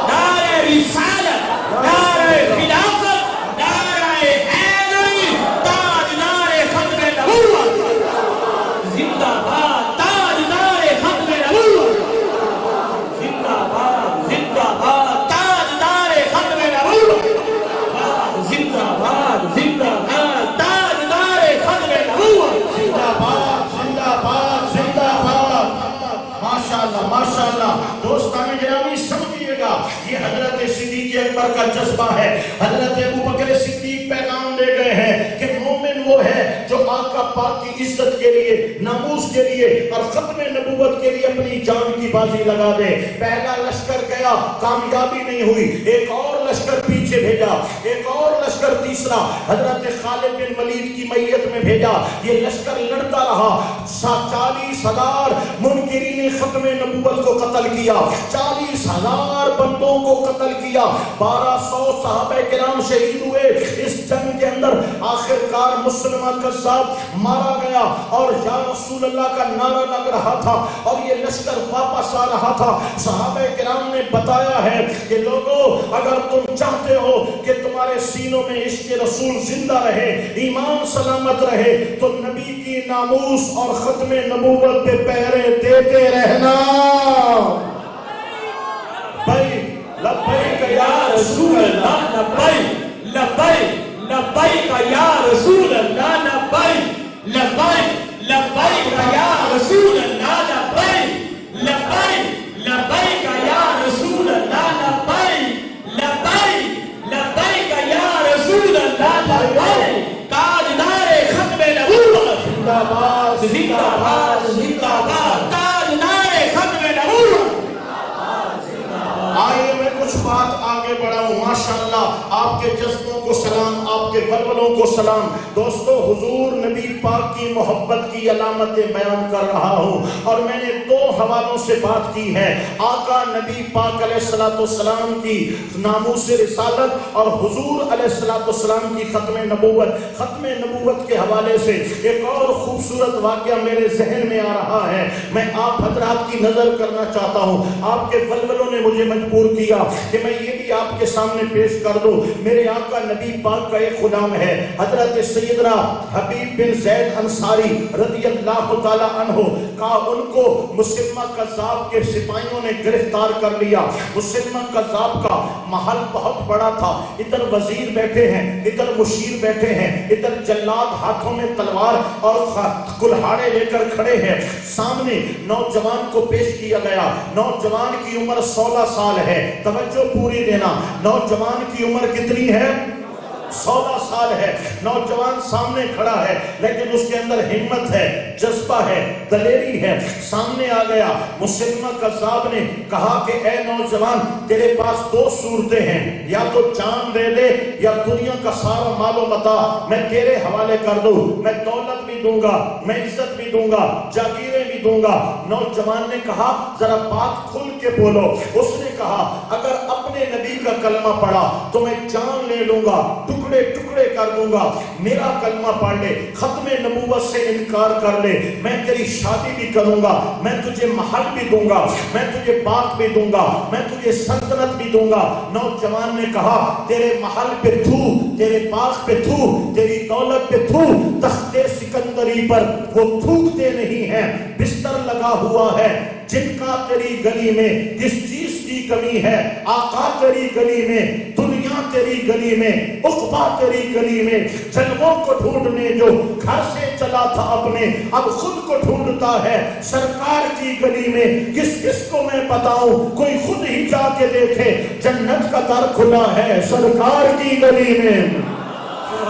نعرہ رسالت، نعرہ خلافت، نعرہ حیدری، تاجدار ختم نبوت، زندہ باد تاجدار ختم نبوت، زندہ باد، زندہ باد تاجدار ختم نبوت، زندہ باد، زندہ باد تاجدار ختم نبوت، زندہ باد، زندہ باد، زندہ باد۔ ماشاءاللہ ماشاءاللہ۔ دوستان گرامی سمجھیے گا، یہ حضرت صدیق اکبر کا جذبہ ہے۔ حضرت ابو بکر صدیق پیغام دے گئے ہیں کہ مومن وہ ہے جو آقا پاک کی عزت کے لیے، ناموس کے لیے اور ختم نبوت کے لیے اپنی جان کی بازی لگا دے۔ پہلا لشکر گیا، کامیابی نہیں ہوئی، ایک اور لشکر پیچھے بھیجا، ایک اور لشکر تیسرا حضرت خالد بن ولید کی میت میں بھیجا۔ یہ لشکر لڑتا رہا، 40,000 منکرین ختم نبوت کو قتل کیا، 40,000 بندوں کو قتل کیا، 1200 صحابہ کرام شہید ہوئے اس جنگ کے اندر۔ آخر کار مسلمہ کذاب مارا گیا اور یا رسول اللہ کا نعرہ لگ رہا تھا اور یہ لشکر واپس آ رہا تھا۔ صحابہ کرام نے بتایا ہے کہ لوگوں، اگر تم چاہتے ہو کہ تمہارے سینوں میں عشق رسول زندہ رہے، ایمان سلامت رہے، تو نبی کی ناموس اور ختم نبوت پہ پہرے دیتے رہنا۔ لبیک یا رسول اللہ، لبیک لبیک لبیک یا رسول اللہ، لبیک لبیک لبیک یا رسول اللہ، لبیک لبیک لبیک یا رسول اللہ، لبیک لبیک لبیک یا رسول اللہ، لبیک تاجدار ختم نبوت زندہ باد، زندہ باد زندہ باد، تاجدار ختم نبوت۔ آئیے میں کچھ بات آگے بڑھاؤں۔ ماشاءاللہ آپ کے جذبوں کو سلام، آپ کے ولولوں کو سلام۔ دوستو، حضور نبی پاک کی محبت کی علامتیں بیان کر رہا ہوں اور میں نے 2 حوالوں سے بات کی ہے، آقا نبی پاک علیہ السلام کی ناموس رسالت اور حضور علیہ السلام کی ختم نبوت۔ ختم نبوت کے حوالے سے ایک اور خوبصورت واقعہ میرے ذہن میں آ رہا ہے، میں آپ حضرات کی نظر کرنا چاہتا ہوں۔ آپ کے ولولوں نے مجھے مجبور کیا کہ میں یہ بھی آپ کے سامنے پیش کر دوں۔ میرے آقا نبی پاک کا ایک غلام ہے، حضرت سیدنا حبیب بن زید انصاری رضی اللہ تعالی عنہ کا، ان کو مسلمہ کذاب کے سپاہیوں نے گرفتار کر لیا۔ مسلمہ کذاب کا محل بہت بڑا تھا، ادھر وزیر بیٹھے ہیں، ادھر مشیر بیٹھے ہیں، ادھر جلاد ہاتھوں میں تلوار اور کلہاڑے لے کر کھڑے ہیں۔ سامنے نوجوان کو پیش کیا گیا، نوجوان کی عمر 16 سال ہے، توجہ پوری دینا، نوجوان کی عمر کتنی ہے؟ 16 سال ہے۔ نوجوان سامنے کھڑا ہے لیکن اس کے اندر ہمت ہے، جذبہ ہے، دلیری ہے۔ سامنے آ گیا، مسلمہ کذاب نے کہا کہ اے نوجوان، تیرے پاس 2 صورتیں ہیں، یا تو جان دے دے یا دنیا کا سارا مال و متاع میں تیرے حوالے کر دوں، میں دولت بھی دوں گا، میں عزت بھی دوں گا، جاگیریں بھی دوں گا۔ نوجوان نے کہا ذرا بات کھل کے بولو۔ اس نے کہا اگر اپنے نبی کا کلمہ پڑھا تو میں جان لے لوں گا، ٹکڑے ٹکڑے کر دوں گا، میرا کلمہ پڑھ لے، ختم نبوت سے انکار کر لے، میں تیری شادی بھی کروں گا، میں تجھے محل بھی دوں گا، میں تجھے باغ بھی دوں گا، میں تجھے سلطنت بھی دوں گا۔ نوجوان نے کہا تیرے محل پہ تھو، تیرے باغ پہ تھو، تیری دولت پہ تھو، تخت سکندری پر وہ تھوکتے نہیں ہیں، بستر لگا ہوا ہے جن کا تیری گلی میں جس چیز کی کمی ہے، آقا تیری گلی میں، دنیا تیری گلی میں، عقبہ تیری گلی میں، جلووں کو ڈھونڈنے جو گھر سے چلا تھا اپنے، اب خود کو ڈھونڈتا ہے سرکار کی گلی میں۔ کس کس کو میں بتاؤں، کوئی خود ہی جا کے دیکھے، جنت کا در کھلا ہے سرکار کی گلی میں۔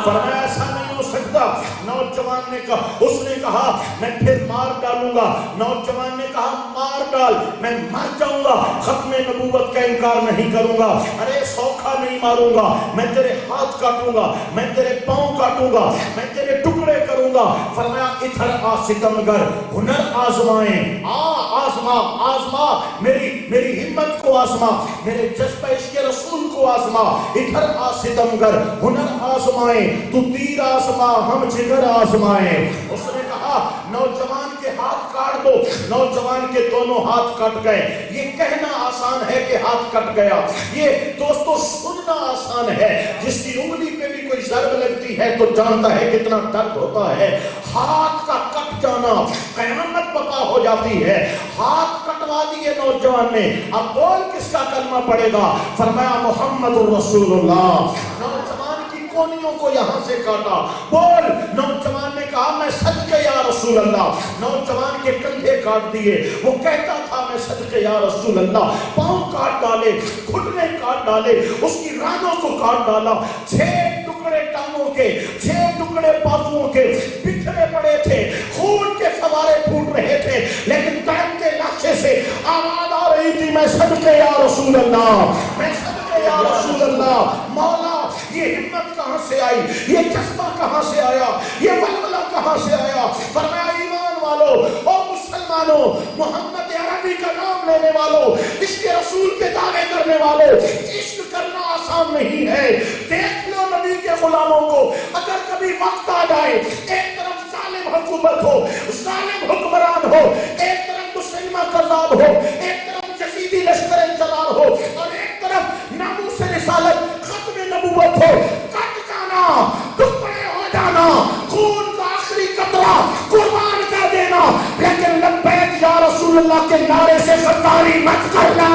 فرمایا ایسا نہیں ہو سکتا۔ نوجوان نے کہا، اس نے کہا میں پھر مار ڈالوں گا۔ نوجوان نے کہا مار ڈال، میں مر جاؤں گا، ختم نبوت کا انکار نہیں کروں گا۔ ارے سوکھا نہیں ماروں گا، میں تیرے ہاتھ کاٹوں گا، میں تیرے پاؤں کاٹوں گا، میں تیرے ٹکڑے کروں گا۔ فرمایا ادھر آ ستمگر، ہنر آزمائیں، آزما آزما میری ہمت کو آزما، میرے جذبہ عشق رسول کو آزما۔ ادھر آ ستمگر، ہنر آزمائیں، تو تیر آزما ہم جگر آزمائیں۔ اس نے کہا نوجوان کے ہاتھ کاٹ دو۔ نوجوان کے دونوں ہاتھ کٹ گئے۔ یہ کہنا آسان ہے کہ ہاتھ کٹ گیا، یہ دوستو سننا آسان ہے۔ جس کی انگلی پہ بھی کوئی ضرب لگتی ہے تو جانتا ہے کتنا درد ہوتا ہے۔ ہاتھ کا کٹ جانا قیامت بپا ہو جاتی ہے۔ ہاتھ کٹوا دیے نوجوان نے، اب بول کس کا کلمہ پڑے گا؟ فرمایا محمد الرسول اللہ۔ نوجوان کی کونیوں کو یہاں سے کاٹا، بول۔ نوجوان نے کہا میں صدقے یا رسول اللہ۔ نوجوان کے کندھے کاٹ دیے، وہ کہتا تھا میں صدقے یا رسول اللہ۔ پاؤں کاٹ ڈالے، گھٹنے کاٹ ڈالے، اس کی رانوں کو کاٹ ڈالا۔ 6 ٹکڑے ٹانگوں کے، 6 ٹکڑے بازوؤں کے، بکھرے رسول اللہ، میں صدقے یا رسول اللہ۔ مولا یہ ہمت کہاں سے آئی، یہ جذبہ کہاں سے آیا، یہ ولولہ کہاں سے آیا؟ فرمایا ایمان والو اور مسلمانوں، محمد عربی کا نام لینے والوں، اس کے رسول کے دعوے کرنے والوں، عشق کرنا آسان نہیں ہے۔ دیکھ لو نبی کے غلاموں کو، اگر کبھی وقت آ جائے، ایک طرف ظالم حکومت ہو، ظالم حکمران ہو، ایک طرف مسلمہ کذاب ہو، ایک طرف جسیدی لشکر انقلاب ہو، اور ایک طرف ناموس رسالت ختم نبوت ہو، کٹ جانا، ٹکڑے ہو جانا، خون کا آخری قطرہ قربان کر دینا، لیکن لبیک یا رسول اللہ کے نعرے سے غداری مت کرنا۔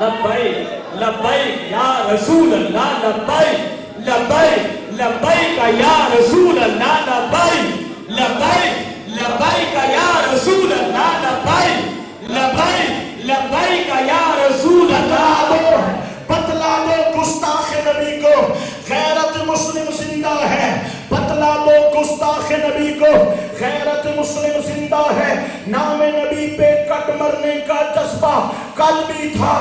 لبیک لبیک یا رسول اللہ، لبیک لبیک لبیک یا رسول اللہ، لبیک لبیک لبیک یا رسول اللہ، لبیک لبیک لبیک یا رسول اللہ۔ بتلا دو گستاخ نبی کو غیرت مسلم زندہ ہے، بتلا دو گستاخ نبی کو غیرت مسلم زندہ ہے۔ نام نبی پہ کٹ مرنے کا جذبہ کل بھی تھا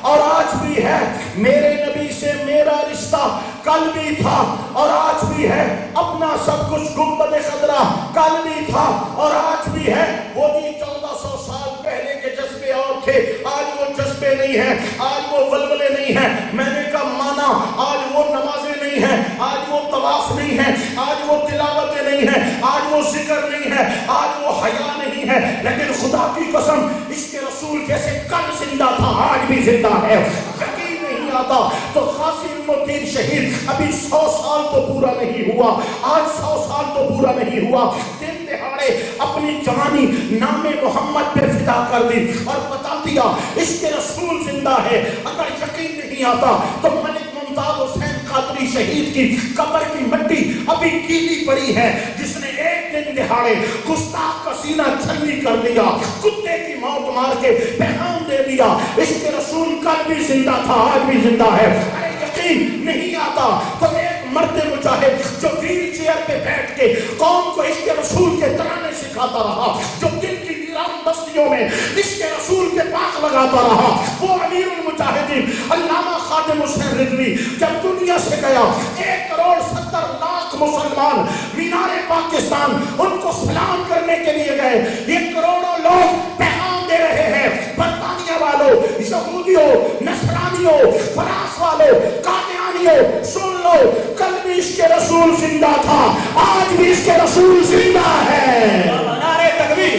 اور آج بھی ہے، میرے نبی سے میرا رشتہ کل بھی تھا اور آج بھی ہے، اپنا سب کچھ گنبد خضرا کل بھی تھا اور آج بھی ہے۔ وہ بھی 1400 سال پہلے کے جذبے اور تھے، آج وہ جذبے نہیں ہیں، آج وہ ولولے نہیں ہیں، میں نے کہا مانا آج وہ نمازیں نہیں ہیں، آج وہ طواف نہیں ہے، آج وہ تلاوتیں نہیں ہیں، آج وہ ذکر نہیں ہے، آج وہ حیا نہیں ہے، لیکن خدا کی قسم اس کے رسول جیسے کل زندہ تھا آج بھی زندہ ہے۔ یقین نہیں آتا تو قاسم الدین شہید ابھی 100 سال تو پورا نہیں ہوا، آج 100 سال تو پورا نہیں ہوا، دن دہاڑے اپنی جوانی نام محمد پہ فدا کر دی اور بتا دیا اس کے رسول زندہ ہے۔ اگر یقین نہیں آتا تو ملک ممتاز حسین قادری شہید کی قبر کی مٹی ابھی گیلی پڑی ہے، جس نے ایک دن دہاڑے گستاخ کا سینہ چھلنی کر دیا، کتے کی موت مار کے پیغام دے دیا اس کے رسول کل بھی زندہ تھا آج بھی زندہ ہے۔ ارے یقین نہیں آتا تو ایک مرد مجاہد جو ویل چیئر پہ بیٹھ کے قوم کو اس کے رسول کے ترانے سکھاتا رہا، جو دل کی ویران بستیوں میں اس کے رسول کے پاک لگاتا رہا، وہ امیر المجاہدین علامہ خادم حسین رضوی جب دنیا سے گیا 1,70,00,000 مسلمان مینار پاکستان ان کو سلام کرنے کے لیے گئے، یہ کروڑوں لوگ پیغام دے رہے ہیں برطانیہ والوں، یہودیوں، نصرانیوں، فرانس والوں، قادیانیوں، سن لو کل بھی اس کے رسول زندہ تھا آج بھی اس کے رسول زندہ ہے۔ نعرہ تکبیر،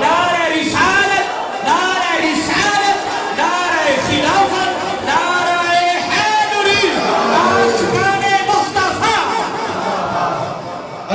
نعرہ رسالت، نعرہ رسالت، نعرہ خلافت، نعرہ حیدری، عاشقان مصطفیٰ۔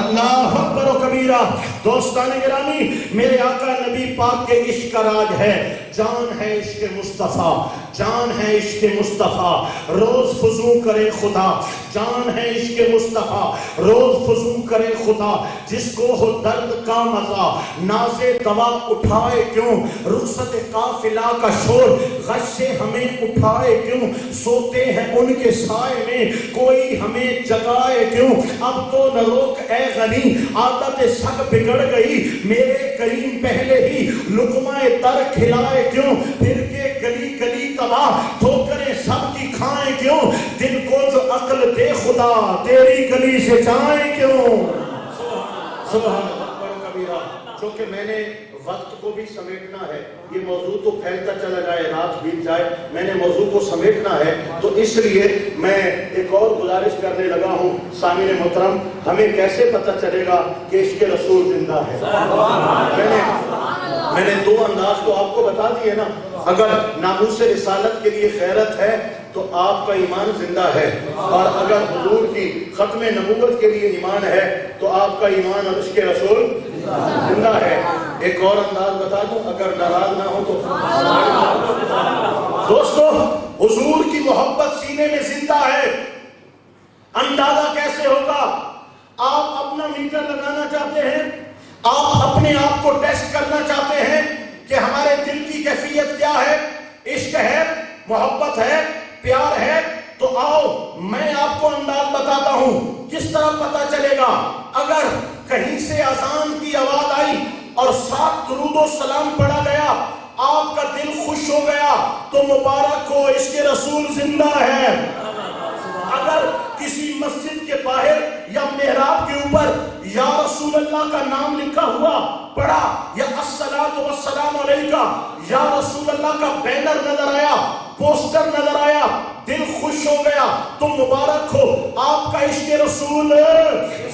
اللہ اکبر و کبیرہ۔ دوستان گرامی، میرے آقا نبی پاک کے عشق کا راج ہے، جان ہے عشق مصطفیٰ، جان ہے عشق مصطفیٰ، روز فضو کرے خدا، جان ہے عشق مصطفیٰ، روز فضو کرے خدا، جس کو ہو درد کا مزہ ناز دوا اٹھائے کیوں، رخصت قافلہ کا شور غش سے ہمیں اٹھائے کیوں، سوتے ہیں ان کے سائے میں کوئی ہمیں جگائے کیوں، اب تو نہ روک اے غنی عادت سگ بگڑ گئی، میرے کریم پہلے ہی لقمہ تر کھلائے کیوں، پھر کے گلی گلی تباہ ٹھوکریں سب کی کھائیں کیوں، دل کو جو عقل دے خدا تیری گلی سے جائیں کیوں۔ سبحان اللہ کبیرہ۔ چونکہ میں نے وقت کو بھی سمیٹنا ہے، یہ موضوع تو پھیلتا چلا جائے، رات بیت جائے، میں نے موضوع کو سمیٹنا ہے، تو اس لیے میں ایک اور گزارش کرنے لگا ہوں سامعین محترم، ہمیں کیسے پتہ چلے گا کہ عشق رسول زندہ ہے؟ میں نے دو انداز تو آپ کو بتا دیے نا، اگر ناموس رسالت کے لیے غیرت ہے تو آپ کا ایمان زندہ ہے، اور اگر حضور کی ختم نبوت کے لیے ایمان ہے تو آپ کا ایمان اور عشق رسول زندہ ہے۔ ایک اور انداز بتا دوں اگر ناراض نہ ہو تو، دوستو حضور کی محبت سینے میں زندہ ہے، اندازہ کیسے ہوگا؟ آپ اپنا میٹر لگانا چاہتے ہیں، آپ اپنے آپ کو ٹیسٹ کرنا چاہتے ہیں کہ ہمارے دل کی کیفیت کیا ہے، عشق ہے، محبت ہے، پیار ہے، تو آؤ میں آپ کو انداز بتاتا ہوں کس طرح پتہ چلے گا۔ اگر کہیں سے اذان کی آواز آئی اور 7 درود و سلام پڑھا گیا، آپ کا دل خوش ہو گیا تو مبارک ہو، عشق رسول زندہ ہے۔ اگر کسی مسجد کے باہر یا محراب کے اوپر یا رسول اللہ کا نام لکھا ہوا پڑا یا الصلاۃ والسلام علیکہ یا رسول اللہ کا بینر نظر آیا، پوسٹر نظر آیا، دل خوش ہو گیا تو مبارک ہو، آپ کا عشق رسول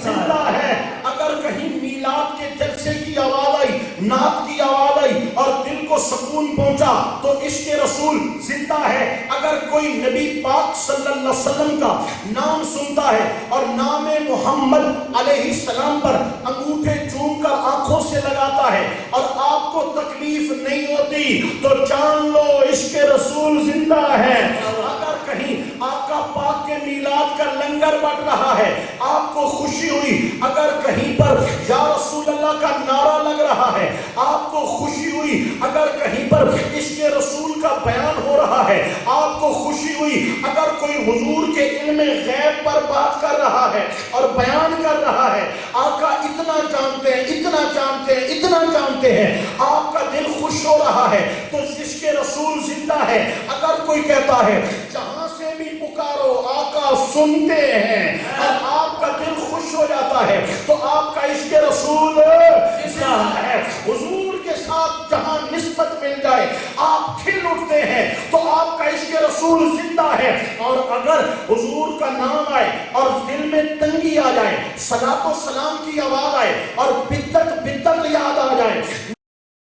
زندہ ہے۔ اگر کہیں میلاد کے جلسے کی آواز آئی، نعت کی آواز آئی اور دل کو سکون پہنچا تو عشق رسول زندہ ہے۔ اگر کوئی نبی پاک صلی اللہ علیہ وسلم کا نام سنتا ہے اور نام محمد علیہ السلام پر انگوٹھے چوم کر آنکھوں سے لگاتا ہے اور آپ کو تکلیف نہیں ہوتی تو جان لو عشق رسول زندہ ہے۔ اگر کہیں آقا پاک کے میلاد کا لنگر بٹ رہا ہے، آپ کو خوشی ہوئی، اگر کہیں پر یا رسول اللہ کا نعرہ لگ رہا ہے، آپ کو خوشی ہوئی، اگر کہیں پر عشق رسول کا بیان ہو رہا ہے، آپ کو خوشی ہوئی، اگر کوئی حضور کے علم غیب پر بات کر رہا ہے اور بیان کر رہا ہے، آقا اتنا جانتے ہیں، اتنا جانتے ہیں، اتنا جانتے ہیں، آپ کا دل خوش ہو رہا ہے تو عشق رسول زندہ ہے۔ اگر کوئی کہتا ہے جہاں سے بھی پکارو آقا سنتے ہیں اور آپ کا دل خوش ہو جاتا ہے تو آپ کا عشق رسول زندہ ہے۔ حضور کے ساتھ جہاں نسبت مل جائے آپ کھل اٹھتے ہیں تو آپ کا عشق رسول زندہ ہے۔ اور اگر حضور کا نام آئے اور دل میں تنگی آ جائے، صلاۃ و سلام کی آواز آئے اور بدعت یاد آ جائے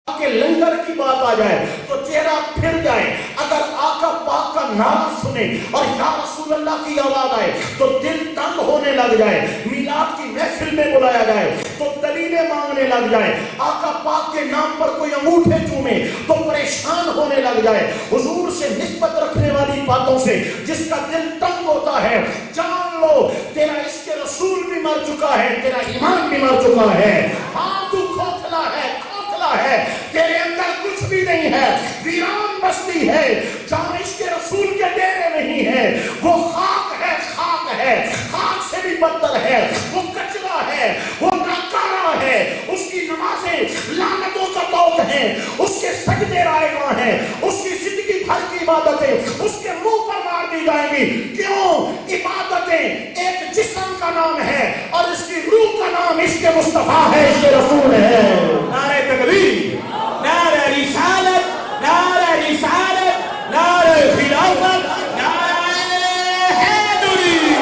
کہ لنگر کی بات آ جائے تو چہرہ پھر جائے، اگر آقا پاک کا نام سنے اور یا رسول اللہ کی آواز آئے تو دل تنگ ہونے لگ جائے، میلاد کی محفل میں بلایا جائے تو دلیلیں مانگنے لگ جائے، آقا پاک کے نام پر کوئی انگوٹھے چومے تو پریشان ہونے لگ جائے، حضور سے نسبت رکھنے والی باتوں سے جس کا دل تنگ ہوتا ہے، جان لو تیرا عشق رسول بھی مر چکا ہے، تیرا ایمان بھی مر چکا ہے۔ ہاں تو کھوکھلا ہے تیرے اندر کچھ بھی نہیں ہے، ویران بستی ہے جہاں عشق رسول کے ڈیرے نہیں ہے، وہ خاک ہے، خاک ہے، خاک سے بھی بدتر ہے، وہ کچرا ہے، وہ ناکارہ ہے، اس کی نمازیں لعنتوں کا توق ہیں، اس کے سجدے رائگاں ہیں، اس کی زندگی بھر کی عبادتیں اس کے منہ پر مار دی جائیں گی۔ کیوں؟ عبادتیں ایک جسم کا نام ہے اور اس کی روح کا نام عشق مصطفیٰ ہے، عشق رسول ہے۔ نعرہ تکبیر، نعرہ رسالت، نعرہ رسالت، نعرہ خلافت، نعرہ حیدری۔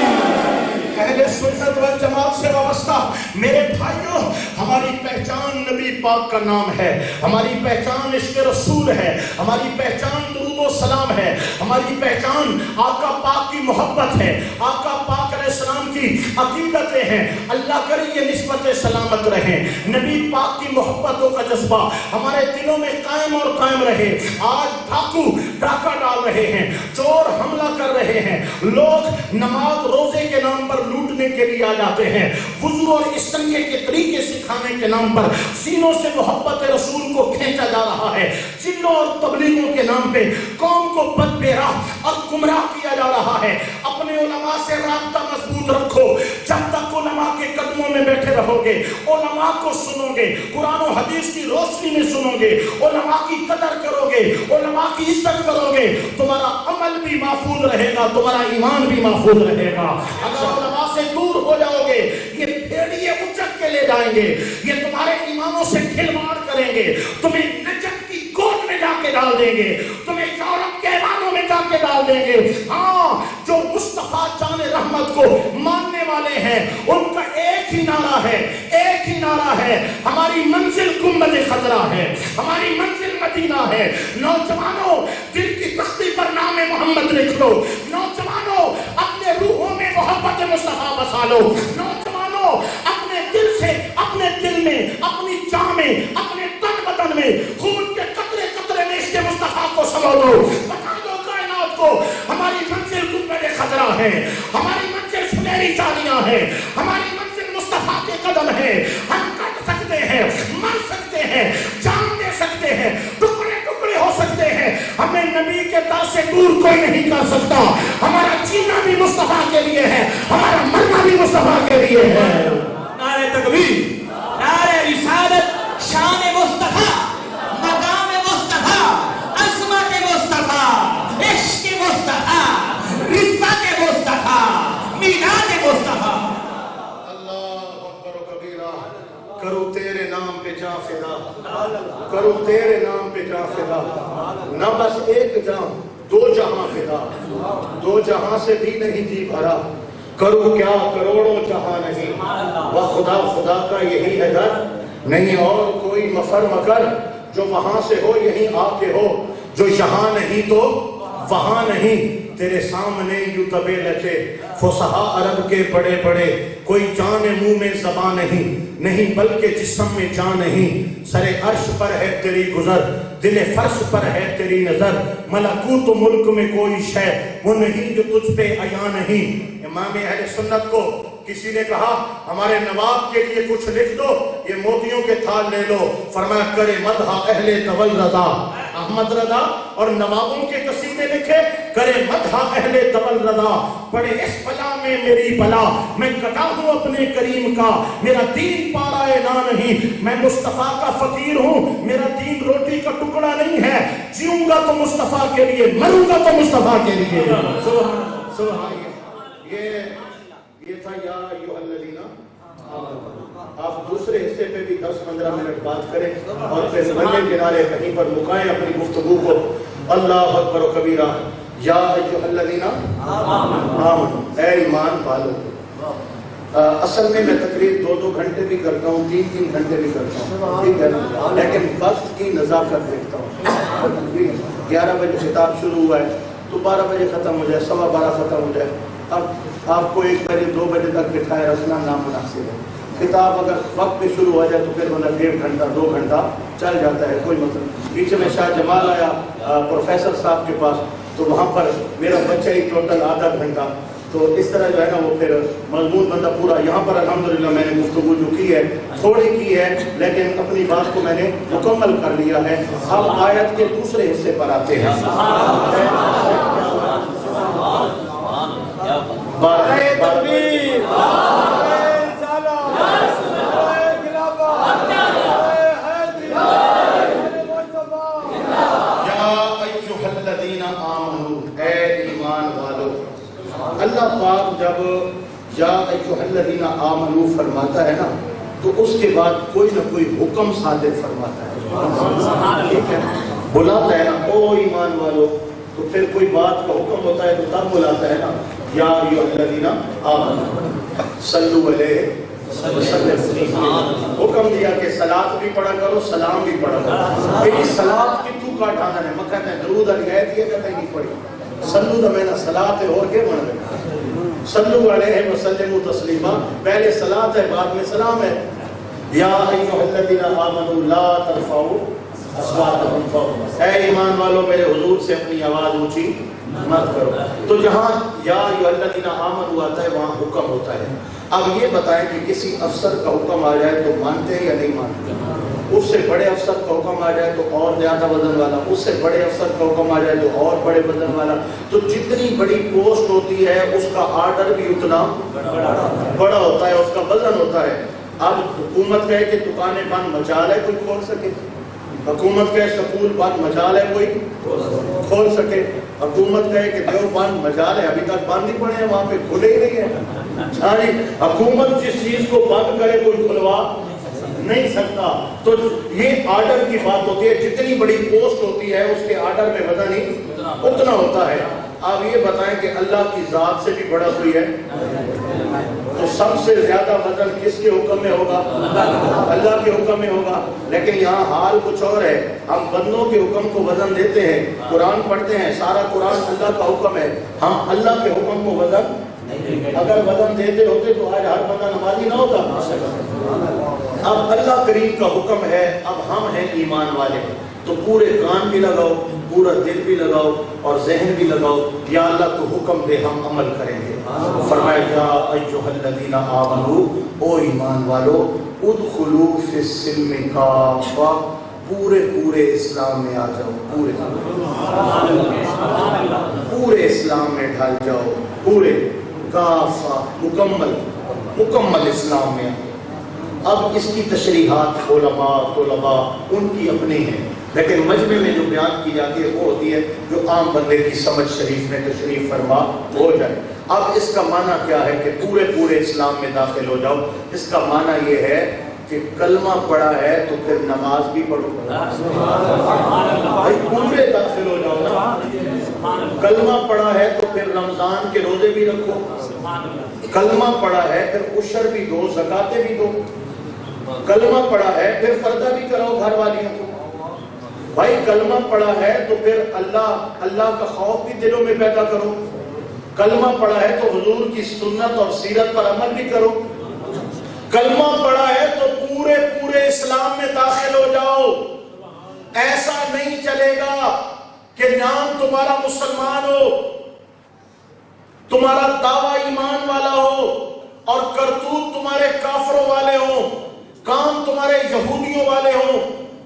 اہل سنت والجماعت سے وابستہ میرے بھائیوں، ہماری پہچان نبی پاک کا نام ہے، ہماری پہچان عشق رسول ہے، ہماری پہچان درود و سلام ہے، ہماری پہچان آقا پاک کی محبت ہے، آقا پاک علیہ السلام کی عقیدتیں ہیں۔ اللہ کرے یہ نسبتیں سلامت رہیں، نبی پاک کی محبتوں کا جذبہ ہمارے دلوں میں قائم اور قائم رہے۔ آج ڈاکو ڈاکہ ڈال رہے ہیں، چور حملہ کر رہے ہیں، لوگ نماز روزے کے نام پر لوٹنے کے لیے آ جاتے ہیں، وضو اور استنجے کے طریقے سکھانے کے نام پر سینوں سے محبت رسول کو کھینچا جا رہا ہے، چلوں اور تبلیغوں کے نام پہ قوم کو بدبراہ اور گمراہ کیا جا رہا ہے۔ اپنے علماء سے رابطہ مضبوط رکھو، جب تک علماء کے قدموں میں بیٹھے رہو گے، علماء کو سنو گے، قرآن و حدیث کی روشنی میں سنو گے، علماء کی قدر کرو گے، علماء کی عزت کرو گے، تمہارا عمل بھی محفوظ رہے گا، تمہارا ایمان بھی محفوظ رہے گا۔ اگر علماء سے دور ہو جاؤ گے، یہ بھیڑیے اچک کے لے جائیں گے، یہ تمہارے ایمانوں سے کھلواڑ کریں گے، تمہیں نجات کی گود میں جا کے ڈال دیں گے، تمہیں یورپ کے ایوانوں میں جا کے ڈال دیں گے۔ ہاں، جو مصطفیٰ جان رحمت کو ماننے والے ہیں ان کا ایک ہی نعرہ ہے، ایک ہی نعرہ ہے، ہماری منزل گنبد خضرا ہے، ہماری منزل مدینہ ہے۔ نوجوانوں، دل کی تختی پر نام محمد لکھ لو، نوجوانوں اپنے روحوں میں محبت مصطفیٰ بسا لو، نوجوانوں اپنے دل سے، اپنے دل میں، اپنی جان میں، اپنے تن بدن میں خون کے قطرے قطرے میں عشق مصطفیٰ کو سمو دو، بتا دو کائنات کو ہماری منزل گنبد خضرا ہے، ہماری منزل سنہری جالیاں ہے، ہماری منزل مصطفیٰ کے قدم ہے۔ ہم کٹ سکتے ہیں، مر سکتے ہیں، جان دے سکتے ہیں، ٹکڑے ٹکڑے ہو سکتے ہیں، ہمیں نبی کے در سے دور کوئی نہیں کر سکتا۔ ہمارا جینا بھی مصطفیٰ کے لیے ہے، ہمارا مرنا بھی مصطفیٰ کے لیے ہے۔ نعرہ تکبیر، نعرہ رسالت، شان مصطفیٰ، مقام مصطفیٰ، کرو تیرے نام پہ جاں فدا، کرو تیرے نام پہ جاں فدا، نہ بس ایک جاں دو جہاں فدا، دو جہاں سے بھی نہیں جی بھرا، کرو کیا کروڑوں جہاں نہیں، وہ خدا خدا کا یہی ہے در، نہیں اور کوئی مفر مگر، جو وہاں سے ہو یہیں آ کے ہو، جو یہاں نہیں تو وہاں نہیں، تیرے سامنے یوں تبے لچے فصحا عرب کے بڑے بڑے، کوئی جان منہ میں زبان نہیں بلکہ جسم میں جان نہیں، سر عرش پر ہے تیری گزر، دل فرش پر ہے تیری نظر، ملکوت و ملک میں کوئی شے وہ نہیں جو تجھ پہ عیاں نہیں۔ امام اہل سنت کو کسی نے کہا ہمارے نواب کے لیے کچھ لکھ دو، یہ موتیوں کے تھال لے لو، فرمایا کرے مدح اہل طول رضا، احمد رضا اور نوابوں کے قصیدے لکھے، کرے مدح اہل طول رضا، پڑے اس بلا میں میری بلا، میں کٹا ہوں اپنے کریم کا، میرا دین پارا نہ نہیں، میں مصطفیٰ کا فقیر ہوں، میرا دین روٹی کا ٹکڑا نہیں ہے، جیوں گا تو مصطفیٰ کے لیے، مروں گا تو مصطفیٰ کے لیے۔ سبحان یہ تھا یا ایھا الذین آمنوا۔ آپ دوسرے حصے پہ بھی 10-15 منٹ بات کریں اور پھر مجھے کنارے کہیں پر مکائیں اپنی گفتگو کو۔ اللہ اکبر و کبیرہ، یا ایھا الذین آمنوا، اے ایمان والو۔ اصل میں تقریر 2-2 گھنٹے بھی کرتا ہوں، 3-3 گھنٹے بھی کرتا ہوں، ٹھیک ہے، لیکن وقت کی نزاکت دیکھتا ہوں۔ 11 بجے خطاب شروع ہوا ہے تو 12 بجے ختم ہو جائے، 12:15 ختم ہو جائے، اب آپ کو 1 بجے 2 بجے تک بٹھائے رکھنا نامناسب ہے۔ کتاب اگر وقت پہ شروع ہو جائے تو پھر 1.5 گھنٹہ 2 گھنٹہ چل جاتا ہے، کوئی مطلب۔ پیچھے میں شاہ جمال آیا پروفیسر صاحب کے پاس، تو وہاں پر میرا بچہ ہی ٹوٹل آدھا گھنٹہ، تو اس طرح جو ہے نا وہ پھر مضمون بندہ پورا۔ یہاں پر الحمدللہ میں نے گفتگو جو کی ہے تھوڑی کی ہے، لیکن اپنی بات کو میں نے مکمل کر لیا ہے۔ اب آیت کے دوسرے حصے پر آتے ہیں۔ اللہ پاک جب یا ایھا الذین آمنوا فرماتا ہے نا تو اس کے بعد کوئی نہ کوئی حکم صادر فرماتا ہے، ٹھیک ہے، بلاتا ہے نا او ایمان والو، تو پھر کوئی بات کا حکم ہوتا ہے تو تب بلاتا ہے نا یا ایھا الذین آمنوا صلوا علیہ وسلم، حکم دیا کہ صلاۃ بھی پڑھا کرو، سلام بھی پڑھا کرو۔ یہ صلاۃ کی تو کا ٹھانا ہے، مکہ نے درود علیہ دیا کہ نہیں پڑھی، صلو تو میں نے صلاۃ ہے اور کے بن گئے، صلو علیہ وسلم تسلیما، پہلے صلاۃ ہے بعد میں سلام ہے۔ یا ایھا الذین آمنوا لا ترفعوا اصواتکم فوق، اے ایمان والو میرے حضور سے اپنی آواز اونچی مت کرو۔ تو جہاں یا ایھا الذین آمنوا آتا ہے وہاں حکم ہوتا ہے۔ اب یہ بتائیں کہ کسی افسر کا حکم آ جائے تو مانتے ہیں یا نہیں مانتے؟ اس سے بڑے افسر کا حکم آ جائے تو اور زیادہ وزن والا، اس سے بڑے افسر کا حکم آ جائے تو اور بڑے وزن والا، تو جتنی بڑی پوسٹ ہوتی ہے اس کا آرڈر بھی اتنا بڑا ہوتا ہے، اس کا وزن ہوتا ہے۔ اب حکومت کہے کہ دکانیں بند مجال ہے کوئی کھول سکے، حکومت کہے سکول بند مجال ہے کوئی کھول سکے، حکومت کہے کہ دیو بند مجال ہے ابھی تک بند ہی پڑے ہیں وہاں پہ کھلے ہی نہیں ہے۔ حکومت جس چیز کو بند کرے کوئی کھلوا نہیں سکتا۔ تو یہ آرڈر کی بات ہوتی ہے، جتنی بڑی پوسٹ ہوتی ہے اس کے آرڈر میں وزن ہی اتنا ہوتا ہے۔ آپ یہ بتائیں کہ اللہ کی ذات سے بھی بڑا کوئی ہے؟ تو سب سے زیادہ وزن کس کے حکم میں ہوگا؟ اللہ کے حکم میں ہوگا۔ لیکن یہاں حال کچھ اور ہے، ہم بندوں کے حکم کو وزن دیتے ہیں، قرآن پڑھتے ہیں، سارا قرآن اللہ کا حکم ہے، ہم اللہ کے حکم کو وزن، اگر وزن دیتے ہوتے تو آج ہر بندہ نمازی نہ ہوتا۔ اب اللہ کریم کا حکم ہے، اب ہم ہیں ایمان والے، تو پورے کان بھی لگاؤ، پورا دل بھی لگاؤ اور ذہن بھی لگاؤ، یا اللہ تو حکم دے ہم عمل کریں گے۔ فرمایا یا ایھا الذین آمنوا، او ایمان والو، ادخلوا فی السلم کافہ، پورے اسلام میں آ جاؤ، پورے اسلام میں ڈھل جاؤ، پورے کافہ، مکمل اسلام میں۔ اب اس کی تشریحات علماء طلباء ان کی اپنی ہیں، لیکن مجمع میں جو بیان کی جاتی ہے وہ ہوتی ہے جو عام بندے کی سمجھ شریف میں تشریف فرما ہو جائے۔ اب اس کا معنی کیا ہے کہ پورے اسلام میں داخل ہو جاؤ؟ اس کا معنی یہ ہے کہ کلمہ پڑھا ہے تو پھر نماز بھی پڑھو. بھائی پورے داخل ہو جاؤ نا. کلمہ پڑھا ہے تو پھر رمضان کے روزے بھی رکھو. کلمہ پڑھا ہے پھر عشر بھی دو, زکاتیں بھی دو. کلمہ پڑھا ہے پھر پردہ بھی کراؤ گھر والیوں کو. بھائی کلمہ پڑھا ہے تو پھر اللہ کا خوف بھی دلوں میں پیدا کرو. کلمہ پڑھا ہے تو حضور کی سنت اور سیرت پر عمل بھی کرو. کلمہ پڑھا ہے تو پورے اسلام میں داخل ہو جاؤ. ایسا نہیں چلے گا کہ نام تمہارا مسلمان ہو, تمہارا دعویٰ ایمان والا ہو اور کرتوت تمہارے کافروں والے ہوں, کام تمہارے یہودیوں والے ہوں.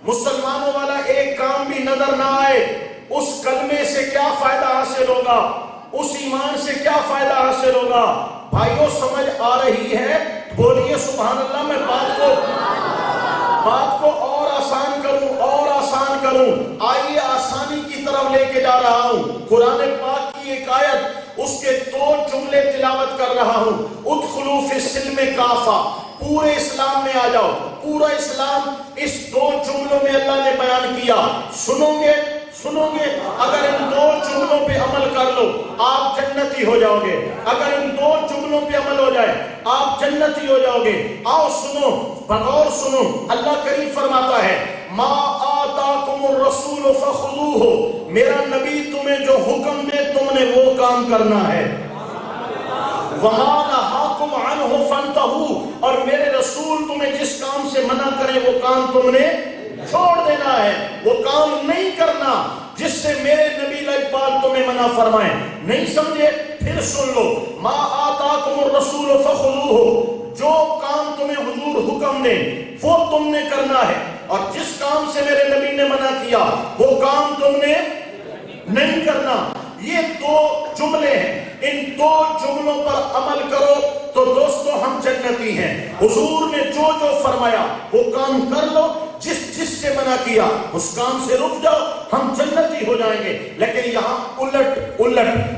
مسلمانوں والا ایک کام بھی نظر نہ آئے. اس کلمے سے کیا فائدہ حاصل ہوگا؟ اس ایمان سے کیا فائدہ حاصل ہوگا؟ بھائیوں سمجھ آ رہی ہے؟ بولیے سبحان اللہ. میں بات کو اور آسان کروں. آئیے آسانی کی طرف لے کے جا رہا ہوں. قرآن پاک کی ایک آیت, اس کے 2 جملے تلاوت کر رہا ہوں. ادخلوا فی السلم کافہ, پورے اسلام میں آ جاؤ. پورا اسلام اس 2 جملوں میں اللہ نے بیان کیا. سنو گے اگر ان 2 جملوں پہ عمل کر لو آپ جنتی ہو جاؤ گے. اگر ان 2 جملوں پہ عمل ہو جائے آپ جنتی ہو جاؤ گے. آؤ سنو, بغور سنو. اللہ کریم فرماتا ہے ما آتاکم الرسول فخذوہ, میرا نبی تمہیں جو حکم دے تم نے وہ کام کرنا ہے. وما نہاکم عنہ فانتہوا, اور میرے رسول تمہیں جس کام سے منع کرے وہ کام تم نے چھوڑ دینا ہے. وہ کام نہیں کرنا جس سے میرے نبی اقبال تمہیں منع فرمائیں. نہیں سمجھے؟ پھر سن لو. ما آتاکم الرسول فخذوہ, جو کام تمہیں حضور حکم دے وہ تم نے کرنا ہے, اور جس کام سے میرے نبی نے منع کیا وہ کام تم نے نہیں کرنا. یہ 2 جملے ہیں. ان 2 جملوں پر عمل کرو تو دوستو ہم جنتی ہیں. حضور نے جو فرمایا وہ کام کر لو, جس سے منع کیا اس کام سے رک جاؤ, ہم جنتی ہو جائیں گے. لیکن یہاں الٹ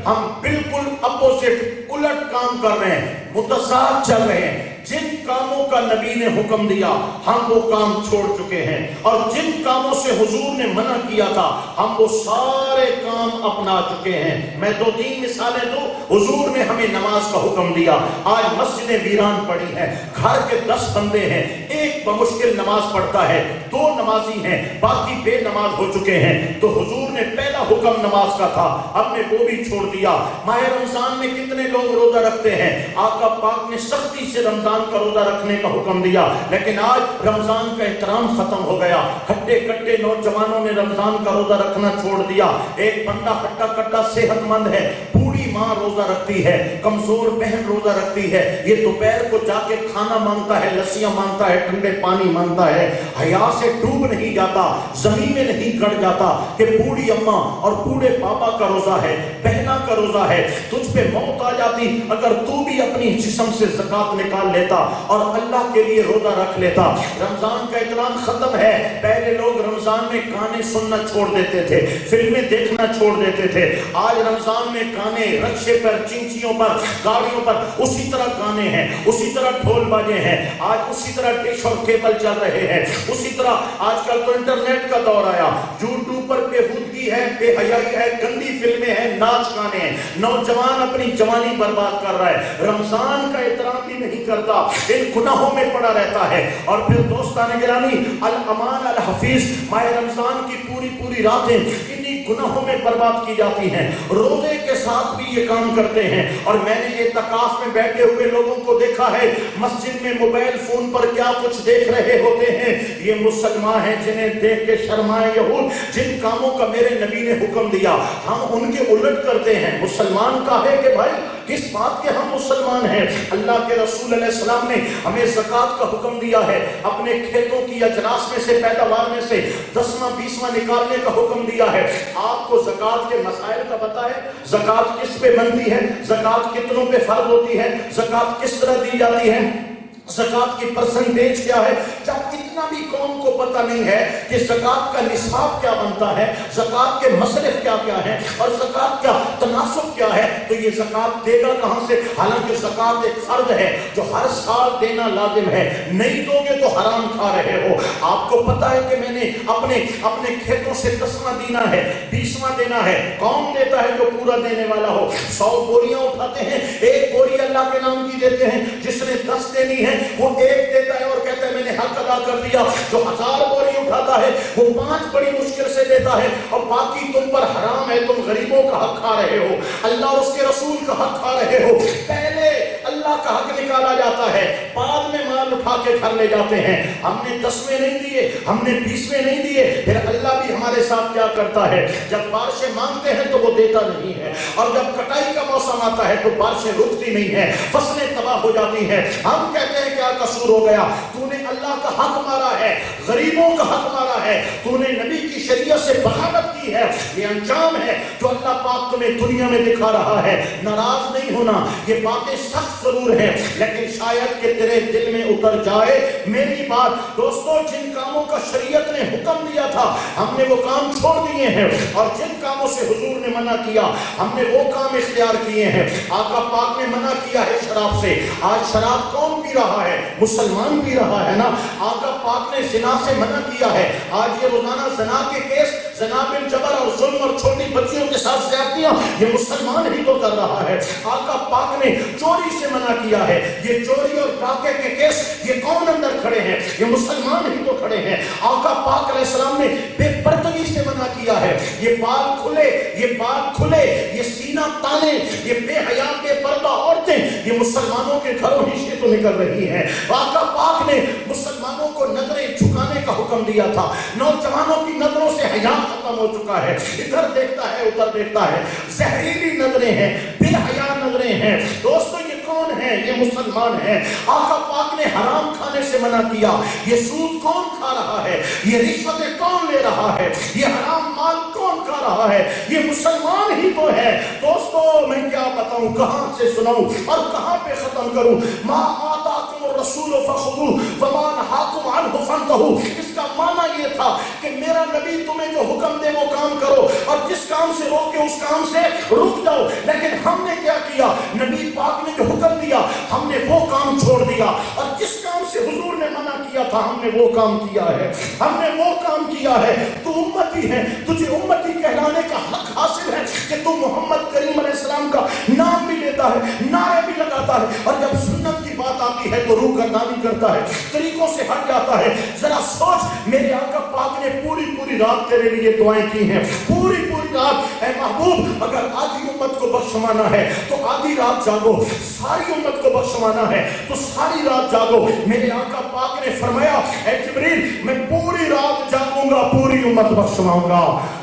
ہم بالکل اپوزٹ الٹ کام کر رہے ہیں, متضاد چل رہے ہیں. جن کاموں کا نبی نے حکم دیا ہم وہ کام چھوڑ چکے ہیں, اور جن کاموں سے حضور نے منع کیا تھا ہم وہ سارے کام اپنا چکے ہیں. میں 2-3 مثالیں دوں. حضور نے ہمیں نماز کا حکم دیا, آج مسجدیں ویران پڑی ہیں, گھر کے 10 بندے ہیں, ایک بمشکل نماز پڑھتا ہے, 2 نمازی ہیں, باقی بے نماز ہو چکے ہیں. تو حضور نے پہلا حکم نماز کا تھا, ہم نے وہ بھی چھوڑ دیا. ماہ رمضان میں کتنے لوگ روزہ رکھتے ہیں, آقا پاک نے سختی سے رمضان کا روزہ رکھنے کا حکم دیا, لیکن آج رمضان کا احترام ختم ہو گیا. ہٹے کٹے نوجوانوں نے رمضان کا روزہ رکھنا چھوڑ دیا. ایک بندہ ہٹا کٹا صحت مند ہے, بوڑھی ماں روزہ رکھتی ہے, کمزور بہن روزہ رکھتی ہے, یہ دوپہر کو جا کے کھانا مانگتا ہے, لسیاں مانگتا ہے, ٹھنڈے پانی مانگتا ہے, حیا سے ڈوب نہیں جاتا, زمین میں نہیں گڑ جاتا کہ بوڑھی اماں اور بوڑھے پاپا کا روزہ ہے, بہنا کا روزہ ہے, تجھ پہ موت آ جاتی اگر تو بھی اپنی جسم سے زکات نکال لیتا اور اللہ کے لیے روزہ رکھ لیتا. رمضان کا احترام ختم ہے. پہلے لوگ رمضان میں گانے سننا چھوڑ دیتے تھے, فلمیں دیکھنا چھوڑ دیتے تھے. آج رمضان میں گانے رکشے پر, چنچیوں پر, گاڑیوں پر اسی طرح گانے ہیں, اسی طرح ڈھول باجے ہیں, آج اسی طرح ڈش اور کیبل چل رہے ہیں, اسی طرح آج کل تو انٹرنیٹ کا دور آیا, یوٹیوب پر بےہودگی ہے, بے حیائی ہے, گندی فلمیں ہیں, ناچ گانے ہیں. نوجوان اپنی جوانی برباد کر رہا ہے, رمضان کا احترام بھی نہیں کرتا, ان گناہوں میں پڑا رہتا ہے. اور پھر دوستان گرامی, الامان الحفیظ, ماہ رمضان کی پوری راتیں انہی گناہوں میں برباد کی جاتی ہیں. روزے کے ساتھ بھی یہ کام کرتے ہیں. اور میں نے اعتکاف میں بیٹھے ہوئے لوگوں کو دیکھا ہے, مسجد میں موبائل فون پر کیا کچھ دیکھ رہے ہوتے ہیں. یہ مسلمان ہیں جنہیں دیکھ کے شرمائے یہود. جن کاموں کا میرے نبی نے حکم دیا ہم ان کے الٹ کرتے ہیں. مسلمان کا ہے کہ بھائی کس بات کے ہم مسلمان ہیں؟ اللہ کے رسول علیہ السلام نے ہمیں زکوٰۃ کا حکم دیا ہے. اپنے کھیتوں کی اجناس میں سے, پیداوار میں سے 10واں 20واں نکالنے کا حکم دیا ہے. آپ کو زکوٰۃ کے مسائل کا پتہ ہے؟ زکوٰۃ کس پہ بنتی ہے, زکوٰۃ کتنوں پہ فرض ہوتی ہے, زکوٰۃ کس طرح دی جاتی ہے؟ زکات کی پرسنٹیج کیا ہے؟ جب اتنا بھی قوم کو پتہ نہیں ہے کہ زکات کا نصاب کیا بنتا ہے، زکات کے مصرف کیا کیا ہے اور زکات کا تناسب کیا ہے، تو یہ زکات دے گا کہاں سے؟ حالانکہ زکات ایک فرض ہے جو ہر سال دینا لازم ہے، نہیں دو گے تو حرام کھا رہے ہو۔ آپ کو پتہ ہے کہ میں نے اپنے کھیتوں سے 10واں دینا ہے، 20واں دینا ہے، کون دیتا ہے جو پورا دینے والا ہو؟ 100 بوریاں اٹھاتے ہیں، ایک بوری اللہ کے نام کی دیتے ہیں، جس نے 10 دینی ہے وہ ایک دیتا ہے اور کہتا ہے میں نے حق ادا کر دیا۔ جو 1000 بوری اٹھاتا ہے وہ 5 بڑی مشکل سے دیتا ہے، اور باقی تم پر حرام ہے، تم غریبوں کا حق کھا رہے ہو، اللہ اور اس کے رسول کا حق کھا رہے ہو۔ پہلے اللہ کا حق نکالا جاتا ہے، بعد میں مال اٹھا کے گھر لے جاتے ہیں۔ ہم نے 10ویں نہیں دیے، ہم نے 20ویں نہیں دیے، پھر اللہ بھی ہمارے ساتھ کیا کرتا ہے؟ جب بارشیں مانگتے ہیں تو وہ دیتا نہیں ہے، اور جب کٹائی کا موسم آتا ہے تو بارشیں رکتی نہیں ہیں، فصلیں تباہ ہو جاتی ہیں۔ ہم کہتے ہیں کیا قصور ہو گیا؟ تو نے اللہ کا حق مارا ہے، غریبوں کا حق مارا ہے، تو نے نبی کی شریعت سے بغاوت کی ہے۔ یہ انجام ہے جو اللہ پاک تمہیں دنیا میں دکھا رہا ہے۔ ناراض نہیں ہونا، یہ باتیں سخت ضرور ہیں، لیکن شاید کہ تیرے دل میں اتر جائے میری بات۔ دوستو، جن کاموں کا شریعت نے حکم دیا تھا ہم نے وہ کام چھوڑ دیے ہیں، اور جن کاموں سے حضور نے منع کیا ہم نے وہ کام اختیار کیے ہیں۔ آقا پاک نے منع کیا ہے شراب سے، آج شراب کون پی رہا ہے؟ مسلمان پی رہا ہے نا۔ آقا پاک نے زنا سے منع کیا ہے، آج یہ روزانہ زنا کے کیس، زنا بالجبر اور ظلم اور چھوٹی بچیوں کے ساتھ زیادتیاں، یہ مسلمان ہی تو کر رہا ہے۔ آقا پاک نے چوری سے منع کیا ہے، یہ چوری اور ڈاکے کے کیس یہ کون اندر کھڑے ہیں؟ یہ مسلمان ہی تو کھڑے ہیں۔ آقا پاک علیہ السلام نے بے پردگی سے منع کیا ہے، یہ بال کھلے، یہ بال کھلے، یہ سینہ تانے، یہ بے حیا بے پردہ عورتیں، یہ مسلمانوں کے گھروں ہی سے تو نکل رہی ہیں۔ آقا پاک نے مسلمانوں کو نظریں جھکانے کا حکم دیا تھا، نوجوانوں کی نظروں سے حیا ختم ہو چکا ہے، ادھر دیکھتا ہے ادھر دیکھتا ہے، زہریلی نظریں ہیں، بے حیا نظریں ہیں۔ دوستو، یہ کون ہے؟ یہ مسلمان ہے۔ آقا پاک نے حرام کھانے سے منع کیا، یہ سود کون کھا رہا ہے؟ یہ رشوتیں کون لے رہا ہے؟ یہ حرام مال کون کھا رہا ہے؟ یہ مسلمان ہی تو ہے۔ دوستو، میں کیا بتاؤں، کہاں سے سناؤں اور کہاں پہ ختم کروں؟ ما آتاکم الرسول فخذوہ وما نہاکم عنہ فانتہوا۔ اس کا معنی یہ تھا کہ میرا نبی تمہیں جو حکم دے وہ کام کرو، اور جس کام سے روکے اس کام سے رک جاؤ۔ لیکن ہم نے کیا کیا؟ نبی پاک نے جو حکم دیا ہم نے وہ کام چھوڑ دیا، اور جس کام سے حضور نے منع کیا تھا ہم نے وہ کام کیا ہے، ہم نے وہ کام کیا ہے۔ تو امتی ہے، تجھے امتی کہلانے کا حق حاصل ہے کہ تو محمد کریم علیہ السلام کا نام بھی لیتا ہے، نعرے بھی لگاتا ہے، اور جب سنت کی بات آتی ہے تو روح گردانی کرتا ہے، طریقوں سے ہٹ جاتا ہے۔ ذرا سوچ، میرے آقا پاک نے پوری رات تیرے لیے دعائیں کی ہیں، پوری رات۔ اے محبوب، اگر آدھی امت کو بخشوانا ہے تو آدھی رات جاگو، ساری امت کو بخشوانا ہے تو ساری رات جاگو۔ میرے آقا پاک نے فرمایا، اے جبریل، میں پوری رات جاگوں گا، پوری امت بخشواؤں گا۔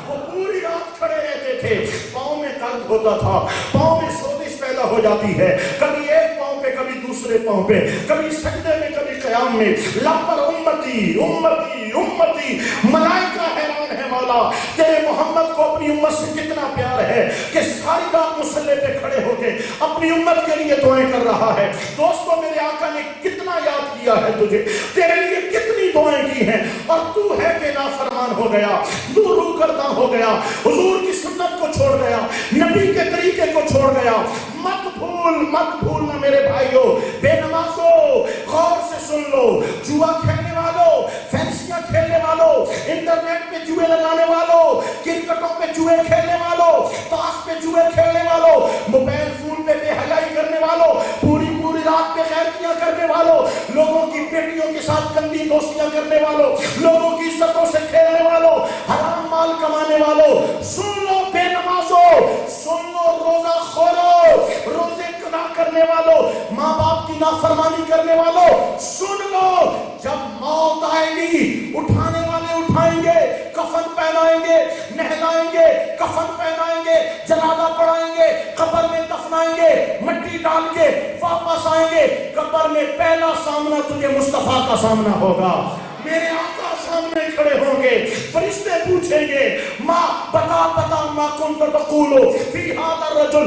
وہ پوری رات کھڑے رہتے تھے، پاؤں میں درد ہوتا تھا، پاؤں میں سوزش پیدا ہو جاتی ہے، کبھی ایک پاؤں پہ کبھی دوسرے پاؤں پہ، کبھی سجدے میں کبھی قیام میں، لب پر امتی امتی امتی۔ ملائکہ حیران ہے، مولا تیرے محمد کو اپنی امت سے کتنا پیار ہے کہ ساری رات مصلی پہ کھڑے ہو کے اپنی امت کے لیے دعائیں کر رہا ہے۔ دوستو، میرے آقا نے کتنا یاد کیا ہے تجھے، تیرے لیے کتنی دعائیں کی ہیں، اور تو ہے کہ نافرمان ہو گیا، تو روگرداں ہو گیا، حضور کی سنت کو چھوڑ گیا، نبی کے طریقے کو چھوڑ گیا۔ مت بھولنا میرے بھائیو، بے نمازو، غور سے سن لو، جوا کھیلنے والوں، فینسیاں کھیلنے والوں، انٹرنیٹ پہ جوئے لگانے والوں، کرکٹوں پہ جوئے کھیلنے والوں، تاش پہ جوئے کھیلنے والوں، موبائل فون پہ بے حیائی کرنے والوں، پوری رات پہ غیرتیاں کرنے والوں، لوگوں کی بیٹیوں کے ساتھ گندی دوستیاں کرنے والوں، لوگوں کی عزتوں سے کھیلنے والوں، حرام مال کمانے والوں، سن لو بے نمازوں، سن لو روزہ خورو، روزے قضا کرنے والوں، ماں باپ کی نافرمانی کرنے والوں، سن لو، جب موت آئے گی اٹھانے والے اٹھائیں گے، کفن پہنائیں گے، نہلائیں گے، کفن پہنائیں گے، جنازہ پڑھائیں گے، قبر میں دفنائیں گے، مٹی ڈال کے واپس آئیں گے۔ قبر میں پہلا سامنا تجھے مصطفیٰ کا سامنا ہوگا، میرے آقا سامنے کھڑے ہوں گے، فرشتے پوچھیں گے، ماں بتا ما کنت تقولو فی ھذا الرجل،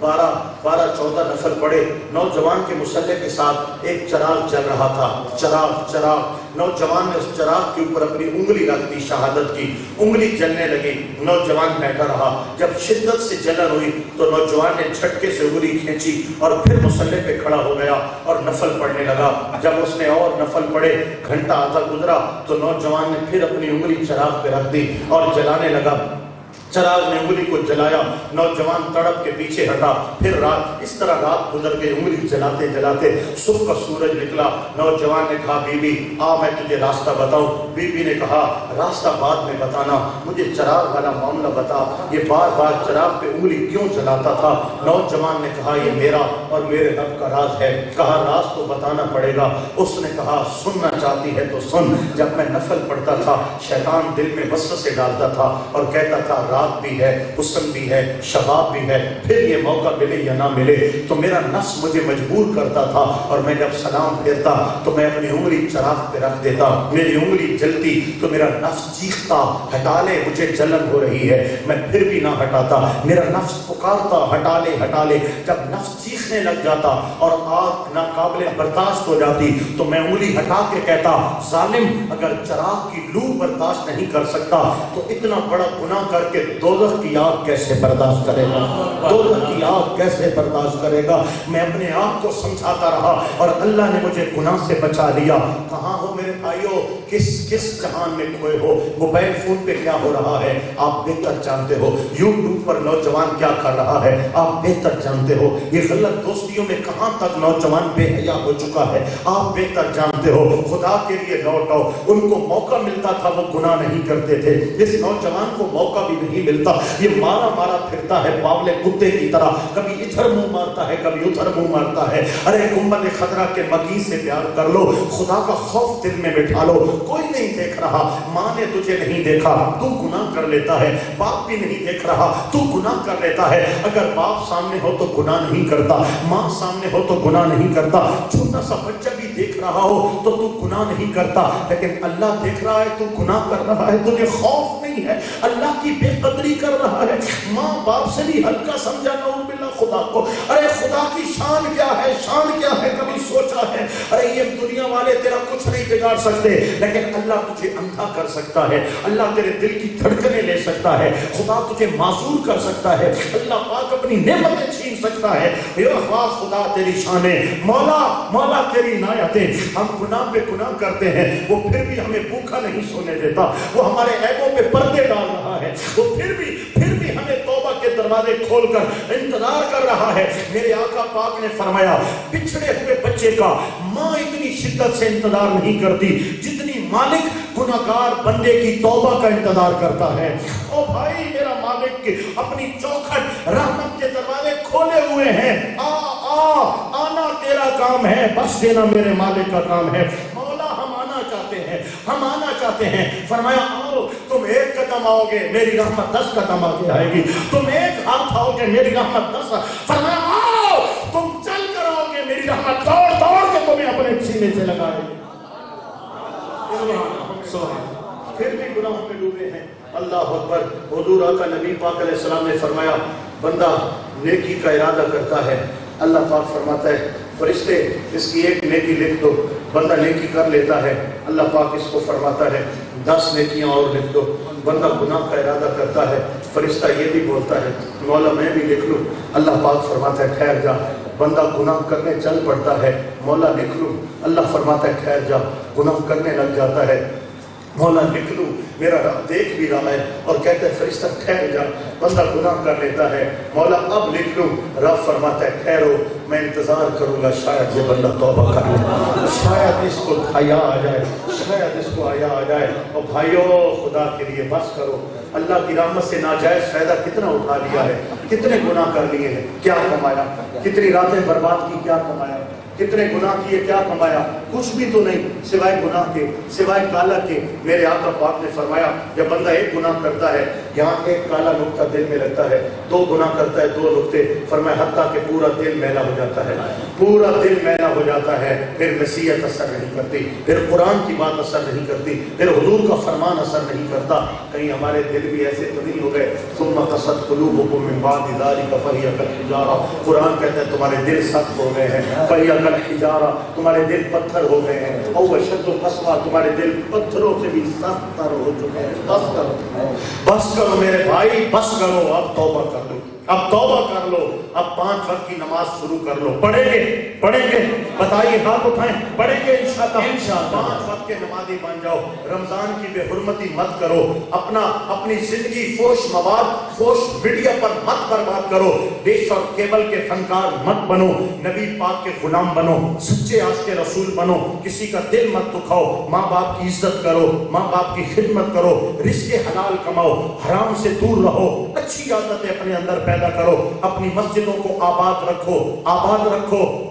12-14 نفل پڑے. نوجوان کے مسلح کے ساتھ ایک چراغ جل رہا تھا. چراغ نوجوان نے اس چراغ کے اوپر اپنی انگلی رکھ دی, شہادت کی انگلی جلنے لگی. نوجوان بیٹھا رہا. جب شدت سے جلن ہوئی تو نوجوان نے جھٹکے سے انگلی کھینچی اور پھر مسلح پہ کھڑا ہو گیا اور نفل پڑھنے لگا. جب اس نے اور نفل پڑھے, گھنٹہ آدھا گزرا تو نوجوان نے پھر اپنی انگلی چراغ پہ رکھ دی اور جلانے لگا. چراغ نے انگلی کو جلایا, نوجوان تڑپ کے پیچھے ہٹا. پھر رات اس طرح رات گزر گئی, انگلی جلاتے جلاتے صبح کا سورج نکلا. نوجوان نے کہا بی بی آ میں تجھے راستہ بتاؤں. بی بی نے کہا راستہ بعد میں بتانا, مجھے چراغ والا معاملہ بتا, یہ بار بار چراغ پہ انگلی کیوں جلاتا تھا؟ نوجوان نے کہا یہ میرا اور میرے رب کا راز ہے. کہا راز تو بتانا پڑے گا. اس نے کہا سننا چاہتی ہے تو سن. جب میں نفل پڑھتا تھا شیطان دل میں وسوسے ڈالتا تھا اور کہتا تھا رات بھی ہے, حسن بھی ہے, شباب بھی ہے, پھر یہ موقع ملے یا نہ ملے. تو میرا نفس مجھے مجبور کرتا تھا اور میں جب سلام پھیرتا تو میں اپنی انگلی چراغ پہ رکھ دیتا. میری انگلی جلتی تو میرا نفس چیختا ہٹا لے مجھے جلن ہو رہی ہے. میں پھر بھی نہ ہٹاتا. میرا نفس پکارتا ہٹا لے ہٹا لے. جب نفس چیخنے لگ جاتا اور آگ ناقابل برداشت ہو جاتی تو میں انگلی ہٹا کے کہتا ظالم اگر چراغ کی لو برداشت نہیں کر سکتا تو اتنا بڑا گناہ کر کے دوزخ کی آگ کیسے برداشت کرے گا؟ دوزخ کی آگ کیسے برداشت کرے گا؟ میں اپنے آپ کو سمجھاتا رہا اور اللہ نے مجھے گناہ سے بچا لیا. کہاں ہو میرے بھائیو؟ کس جہان میں کھوئے ہو؟ موبائل فون پہ کیا ہو رہا ہے آپ بہتر جانتے ہو. یوٹیوب پر نوجوان کیا کر رہا ہے آپ بہتر جانتے ہو. یہ غلط دوستیوں میں کہاں تک نوجوان بے حیا ہو چکا ہے آپ بہتر جانتے ہو. خدا کے لیے لوٹ آؤ. ان کو موقع ملتا تھا وہ گناہ نہیں کرتے تھے. اس نوجوان کو موقع بھی نہیں ملتا. یہ مارا پھرتا ہے باولے کتے کی طرح, کبھی ادھر منہ مارتا ہے کبھی ادھر منہ مارتا ہے. ارے گنبد خضرا کے مکی سے پیار کر لو, خدا کا خوف دل میں بٹھا لو. کوئی نہیں دیکھ رہا, ماں نے تجھے نہیں دیکھا تو گناہ کر لیتا ہے, باپ بھی نہیں دیکھ رہا تو گناہ کر لیتا ہے. اگر باپ سامنے ہو تو گناہ نہیں کرتا, ماں سامنے ہو تو گناہ نہیں کرتا, چھوٹا سا بچہ بھی دیکھ رہا ہو تو گناہ نہیں کرتا. لیکن اللہ دیکھ رہا ہے تو گناہ کر رہا ہے, تجھے خوف نہیں ہے, اللہ کی بے قدری کر رہا ہے. ماں باپ سے بھی ہلکا سمجھا نعوذ باللہ خدا کو. ارے خدا کی شان کیا ہے, شان کیا ہے, کبھی سوچا ہے؟ ارے یہ دنیا والے تیرا کچھ نہیں بگاڑ سکتے لیکن اللہ تجھے اندھا کر سکتا ہے. اللہ تیرے دل کی دھڑکنیں لے سکتا ہے. خدا تجھے معذور کر سکتا ہے. اللہ پاک اپنی نعمتیں چھین سکتا ہے. خدا تیری شانیں, مولا تیری عنایتیں. ہم گناہ پہ گناہ کرتے ہیں, وہ پھر بھی ہمیں بھوکا نہیں سونے دیتا. وہ ہمارے عیبوں پہ پردے ڈال رہا ہے. وہ پھر بھی ہمیں توبہ کے دروازے کھول کر انتظار کر رہا ہے. میرے آقا پاک نے فرمایا بچھڑے ہوئے بچے کا ماں اتنی شدت سے انتظار نہیں کرتی جتنی مالک گناہگار بندے کی توبہ کا انتظار کرتا ہے. او بھائی میرا مالک کی اپنی چوکھٹ رحمت کے دروازے کھولے ہوئے ہیں. آنا تیرا کام ہے, بس دینا میرے مالک کا کام ہے. ہم آنا چاہتے ہیں. فرمایا آؤ, تم ایک قدم آؤ گے میری رحمت 10 قدم آگے آئے گی. تم ایک ہاتھ آؤ گے میری رحمت 10. فرمایا آؤ, تم چل کر آؤ گے میری رحمت دوڑ کے تمہیں اپنے سینے سے لگائے گی. پھر بھی گناہوں میں ڈوبے ہیں. اللہ اکبر. حضور آقا نبی پاک علیہ السلام نے فرمایا بندہ نیکی کا ارادہ کرتا ہے, اللہ پاک فرماتا ہے فرشتے اس کی ایک نیکی لکھ دو. بندہ نیکی کر لیتا ہے, اللہ پاک اس کو فرماتا ہے 10 نیکیاں اور لکھ دو. بندہ گناہ کا ارادہ کرتا ہے, فرشتہ یہ بھی بولتا ہے مولا میں بھی لکھ لوں. اللہ پاک فرماتا ہے ٹھہر جا. بندہ گناہ کرنے چل پڑتا ہے, مولا لکھ لوں. اللہ فرماتا ہے ٹھہر جا. گناہ کرنے لگ جاتا ہے, مولا لکھ لوں. میرا رب دیکھ بھی رہا ہے اور کہتا ہے فرشتہ ٹھہر جا. بندہ گناہ کر لیتا ہے, مولا اب لکھ لوں. رب فرماتا ہے ٹھہرو, میں انتظار کروں گا, شاید یہ بندہ توبہ کر لے, شاید اس کو حیا آ جائے, شاید اس کو حیا آ جائے. اور بھائیو خدا کے لیے بس کرو. اللہ کی رحمت سے ناجائز فائدہ کتنا اٹھا لیا ہے, کتنے گناہ کر لیے ہیں, کیا کمایا, کتنی راتیں برباد کی, کیا کمایا. کتنے گناہ کیے، کیا کمایا؟ کچھ بھی تو نہیں سوائے گناہ کے، سوائے کالا کے۔ میرے آقا پاک نے فرمایا جب بندہ ایک گناہ کرتا ہے، یہاں ایک کالا نقطہ دل میں لگتا ہے، 2 گناہ کرتا ہے 2 نقطے، فرمایا حتیٰ کہ پورا دل میلا ہو جاتا ہے، پورا دل میلا ہو جاتا ہے، پھر نصیحت اثر نہیں کرتی، پھر قرآن کی بات اثر نہیں کرتی، پھر حضور کا فرمان اثر نہیں کرتا۔ کہیں ہمارے دل بھی ایسے تو نہیں ہو گئے؟ ثم قست قلوبکم من بعد ذلک فہی کالحجارہ، قرآن کہتا ہے تمہارے دل سخت ہو گئے ہیں، فہی کالحجارہ، تمہارے دل پتھر ہو گئے ہیں، او اشد قسوہ، تمہارے دل پتھروں سے بھی سخت تر ہو چکے ہیں۔ بس کرو، بس کرو میرے بھائی، بس کرو، اب توبہ کر لو، اب توبہ کر لو، اب 5 وقت کی نماز شروع کر لو۔ پڑھیں گے بتائیے، ہاتھ اٹھائیں، پڑھیں گے انشاءاللہ۔ 5 وقت کے نمازی بن جاؤ، رمضان کی بے حرمتی مت کرو، اپنی زندگی فوش مواد، فوش میڈیا پر مت برباد کرو، ڈش اور کیبل کے فنکار مت بنو، نبی پاک کے غلام بنو، سچے عاشق رسول بنو، کسی کا دل مت دکھاؤ، ماں باپ کی عزت کرو، ماں باپ کی خدمت کرو، رزق حلال کماؤ، حرام سے دور رہو، اچھی عادتیں اپنے اندر پیدا کرو، اپنی مسجدوں کو آباد رکھو،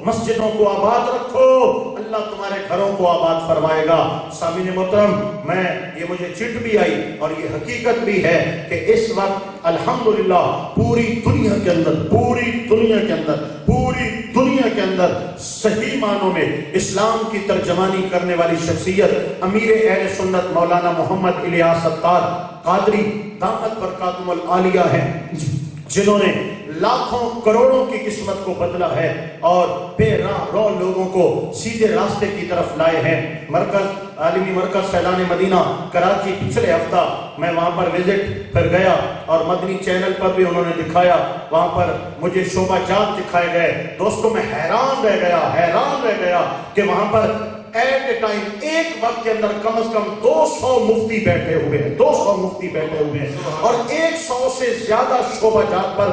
مسجدوں کو آباد رکھو، اللہ تمہارے گھروں کو آباد فرمائے گا۔ سامعین محترم، یہ مجھے چٹ بھی آئی اور یہ حقیقت بھی ہے کہ اس وقت الحمدللہ پوری دنیا کے اندر صحیح معنوں میں اسلام کی ترجمانی کرنے والی شخصیت امیر اہل سنت مولانا محمد الیاس اتار قادری دامت برکاتہم العالیہ ہے، جنہوں نے لاکھوں کروڑوں کی قسمت کو بدلا ہے اور بے راہ رو لوگوں کو سیدھے راستے کی طرف لائے ہیں۔ عالمی مرکز فیضان مدینہ کراچی، پچھلے ہفتہ میں وہاں پر وزٹ پر گیا اور مدنی چینل پر بھی انہوں نے دکھایا، وہاں پر مجھے شعبہ جات دکھائے گئے۔ دوستوں میں حیران رہ گیا کہ وہاں پر ایٹ اے ٹائم، ایک وقت کے اندر کم از کم 200 مفتی بیٹھے ہوئے ہیں اور 100 سے زیادہ شعبہ جات پر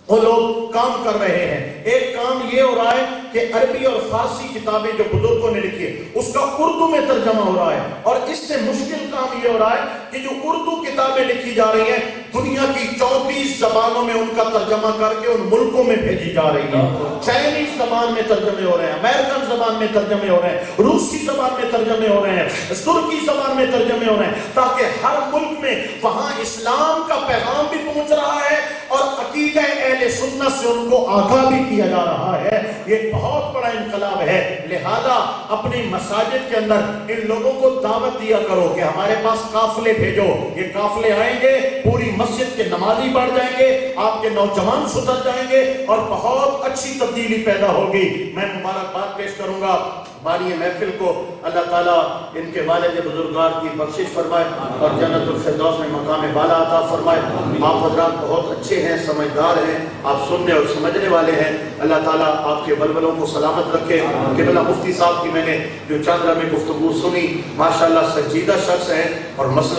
وہ لوگ کام کر رہے ہیں۔ ایک کام یہ ہو رہا ہے کہ عربی اور فارسی کتابیں جو بزرگوں نے لکھی ہے اس کا اردو میں ترجمہ ہو رہا ہے، اور اس سے مشکل کام یہ ہو رہا ہے کہ جو اردو کتابیں لکھی جا رہی ہیں دنیا کی 34 زبانوں میں ان کا ترجمہ کر کے ان ملکوں میں بھیجی جا رہی ہیں۔ چائنیز زبان میں ترجمے ہو رہے ہیں، امریکن زبان میں ترجمے ہو رہے ہیں، روسی زبان میں ترجمے ہو رہے ہیں، ترکی زبان میں ترجمے ہو رہے ہیں، تاکہ ہر ملک میں وہاں اسلام کا پیغام بھی پہنچ رہا ہے اور عقیدہ اہل سنت سے ان کو آگاہ بھی کیا جا رہا ہے۔ یہ بہت بڑا انقلاب ہے، لہذا اپنی مساجد کے اندر ان لوگوں کو دعوت دیا کرو کہ ہمارے پاس قافلے بھیجو، یہ قافلے آئیں گے، پوری مسجد کے نمازی بڑھ جائیں گے، آپ کے نوجوان سدھر جائیں گے اور بہت اچھی تبدیلی پیدا ہوگی۔ میں مبارکباد پیش کروں گا بانی محفل کو، اللہ تعالیٰ ان کے والد بزرگار کی بخشش فرمائے اور جنت الفردوس میں مقام بالا عطا فرمائے۔ آپ حضرات بہت اچھے ہیں، سمجھدار ہیں، آپ سننے اور سمجھنے والے ہیں، اللہ تعالیٰ آپ کے بلبلوں کو سلامت رکھے۔ قبلہ مفتی صاحب کی میں نے جو چند لمحے گفتگو سنی، ماشاءاللہ سنجیدہ شخص ہیں اور مسئلہ